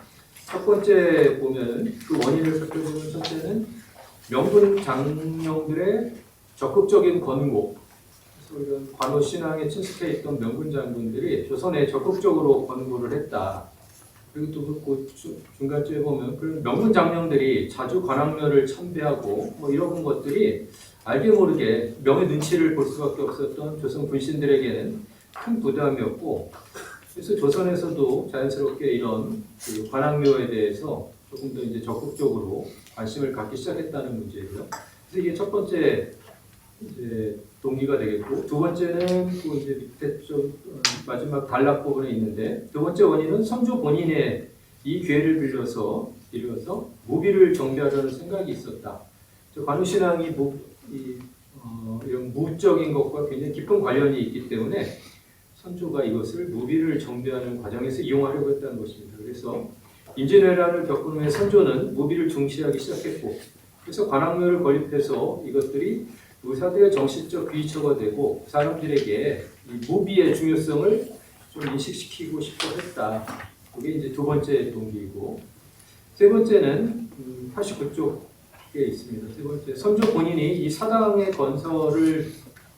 Speaker 2: 첫 번째 보면 그 원인을 살펴보면 첫째는 명분 장령들의 적극적인 권고, 그래서 이런 관우 신앙에 친숙해 있던 명군 장군들이 조선에 적극적으로 권고를 했다. 그리고 또 그 중간쯤에 보면 그 명문 장령들이 자주 관왕묘를 참배하고 뭐 이런 것들이 알게 모르게 명의 눈치를 볼 수밖에 없었던 조선 군신들에게는 큰 부담이었고, 그래서 조선에서도 자연스럽게 이런 그 관왕묘에 대해서 조금 더 이제 적극적으로 관심을 갖기 시작했다는 문제고요. 그래서 이게 첫 번째 이제 동기가 되겠고, 두 번째는 또 이제 밑에 좀 마지막 단락 부분에 있는데, 두 번째 원인은 선조 본인의 이 기회를 빌려서 무비를 정비하려는 생각이 있었다. 관우 신앙이 이런 무적인 것과 굉장히 깊은 관련이 있기 때문에 선조가 이것을 무비를 정비하는 과정에서 이용하려고 했다는 것입니다. 그래서 임진왜란을 겪은 후에 선조는 무비를 중시하기 시작했고, 그래서 관왕묘를 건립해서 이것들이 의사들의 정신적 귀처가 되고 사람들에게 이 무비의 중요성을 좀 인식시키고 싶어 했다. 그게 이제 두 번째 동기이고, 세 번째는 89쪽에 있습니다. 세 번째, 선조 본인이 이 사당의 건설을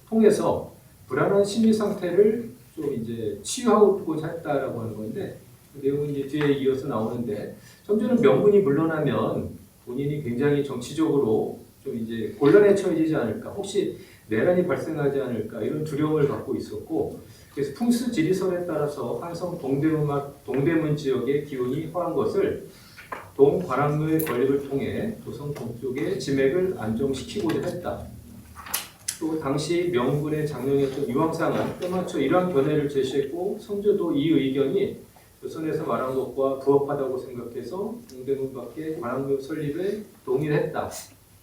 Speaker 2: 통해서 불안한 심리 상태를 좀 이제 치유하고자 했다라고 하는 건데, 그 내용은 이제 뒤에 이어서 나오는데, 선조는 명분이 물러나면 본인이 굉장히 정치적으로 좀 이제 곤란에 처해지지 않을까, 혹시 내란이 발생하지 않을까 이런 두려움을 갖고 있었고, 그래서 풍수 지리설에 따라서 한성 동대문 지역의 기운이 허한 것을 동관왕묘의 건립을 통해 조선 동쪽의 지맥을 안정시키고자 했다. 또 당시 명군의 장령이었던 유황상은 때맞춰 이러한 견해를 제시했고, 선조도 이 의견이 조선에서 말한 것과 부합하다고 생각해서 동대문 밖에 관왕묘 설립에 동의했다.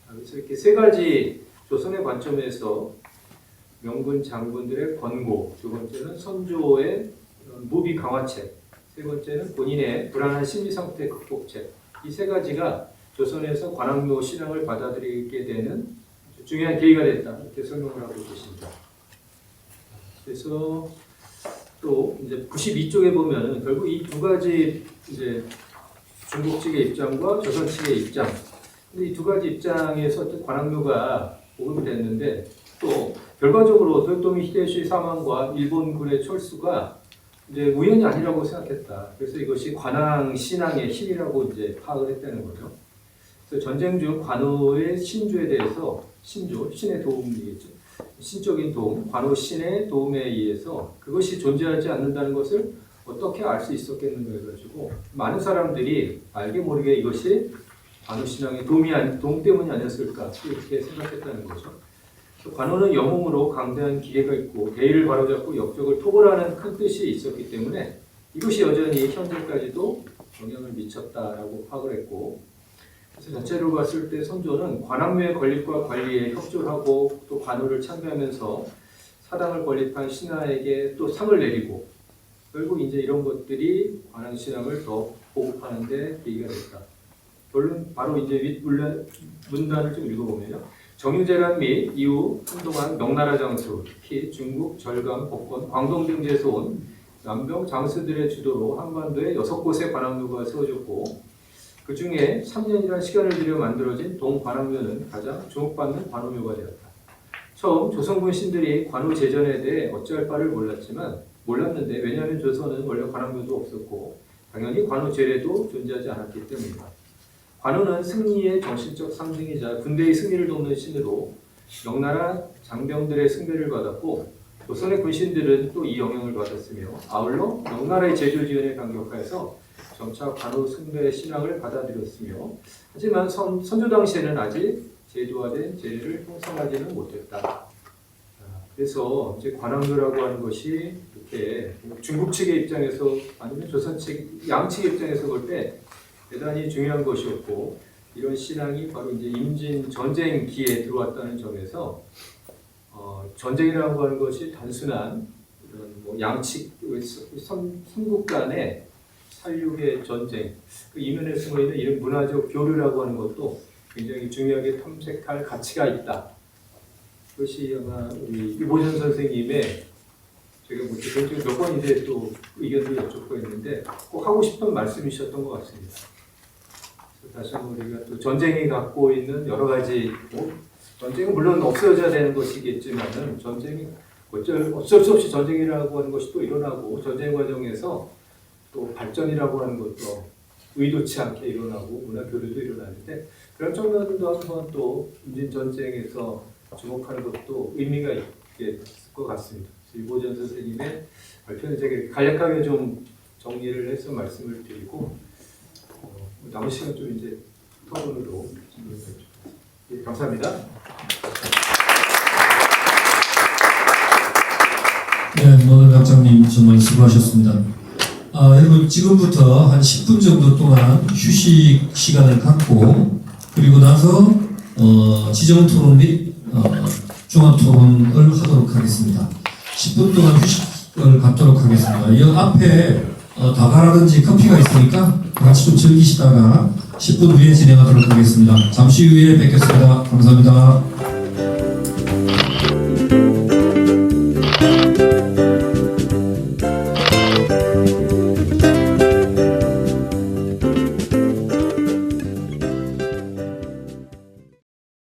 Speaker 2: 그래서 이렇게 세 가지 조선의 관점에서 명군 장군들의 권고, 두 번째는 선조의 무비 강화책, 세 번째는 본인의 불안한 심리 상태 극복책, 이 세 가지가 조선에서 관왕묘 신앙을 받아들이게 되는 중요한 계기가 됐다, 이렇게 설명을 하고 계십니다. 그래서 또 이제 92쪽에 보면은 결국 이 두 가지 이제 중국 측의 입장과 조선 측의 입장, 이 두 가지 입장에서 관왕묘가 보급이 됐는데, 또 결과적으로 도요토미 히데요시 사망과 일본군의 철수가 이제 우연이 아니라고 생각했다. 그래서 이것이 관왕 신앙의 힘이라고 이제 파악을 했다는 거죠. 그래서 전쟁 중 관우의 신주에 대해서 신의 도움이겠죠. 신적인 도움, 관우 신의 도움에 의해서 그것이 존재하지 않는다는 것을 어떻게 알 수 있었겠는가 해가지고 많은 사람들이 알게 모르게 이것이 관우 신앙의 도움 때문이 아니었을까 이렇게 생각했다는 거죠. 관우는 영웅으로 강대한 기계가 있고 대의를 바로잡고 역적을 토벌하는 큰 뜻이 있었기 때문에 이것이 여전히 현재까지도 영향을 미쳤다라고 파악을 했고, 그래서 전체로 봤을 때 선조는 관왕묘의 건립과 관리에 협조를 하고 또 관우를 참배하면서 사당을 건립한 신하에게 또 상을 내리고, 결국 이제 이런 것들이 관왕 신앙을 더 보급하는 데 계기가 됐다. 결론 바로 이제 윗 문단을 좀 읽어보면요. 정유재란 및 이후 한동안 명나라 장수, 특히 중국, 절강, 복권, 광동 등지에서 온 남병 장수들의 주도로 한반도에 6곳의 관왕묘가 세워졌고, 그 중에 3년이라는 시간을 들여 만들어진 동관왕묘는 가장 주목받는 관우묘가 되었다. 처음 조선군 신들이 관우 제전에 대해 어찌할 바를 몰랐는데, 왜냐하면 조선은 원래 관왕묘도 없었고 당연히 관우 제례도 존재하지 않았기 때문이다. 관우는 승리의 정신적 상징이자 군대의 승리를 돕는 신으로 명나라 장병들의 숭배를 받았고, 조선의 군신들은 또 이 영향을 받았으며 아울러 명나라의 제조 지연에 감격하여서 점차 관우 승려의 신앙을 받아들였으며 하지만 선조 당시에는 아직 제도화된 제를 형성하지는 못했다. 그래서 이제 관왕교라고 하는 것이 이렇게 중국 측의 입장에서 아니면 조선 측 양측의 입장에서 볼 때 대단히 중요한 것이었고 이런 신앙이 바로 이제 임진 전쟁기에 들어왔다는 점에서 전쟁이라고 하는 것이 단순한 이런 뭐 양측 삼국 간의 살육의 전쟁 그 이면에 숨어 있는 이런 문화적 교류라고 하는 것도 굉장히 중요하게 탐색할 가치가 있다. 그것이 아마 우리 이보전 선생님의 제가 뭐 개인적으로 몇 번 이제 또 의견을 여쭙고 있는데 꼭 하고 싶은 말씀이셨던 것 같습니다. 다시 한번 우리가 또 전쟁이 갖고 있는 여러 가지 전쟁은 물론 없어져야 되는 것이겠지만은 전쟁이 어쩔 수 없이 전쟁이라고 하는 것이 또 일어나고 전쟁 과정에서 또 발전이라고 하는 것도 의도치 않게 일어나고 문화 교류도 일어나는데 그런 측면도 한번 또 임진 전쟁에서 주목하는 것도 의미가 있을 것 같습니다. 이보전 선생님의 발표는 제가 간략하게 좀 정리를 해서 말씀을 드리고 남은 시간 좀 이제 토론으로 예, 감사합니다.
Speaker 1: 네, 노는 학장님 정말 수고하셨습니다. 여러분 지금부터 한 10분 정도 동안 휴식 시간을 갖고 그리고 나서 지정 토론 및 종합 토론을 하도록 하겠습니다. 10분 동안 휴식을 갖도록 하겠습니다. 이 앞에 다가라든지 커피가 있으니까 같이 좀 즐기시다가 10분 후에 진행하도록 하겠습니다. 잠시 후에 뵙겠습니다. 감사합니다.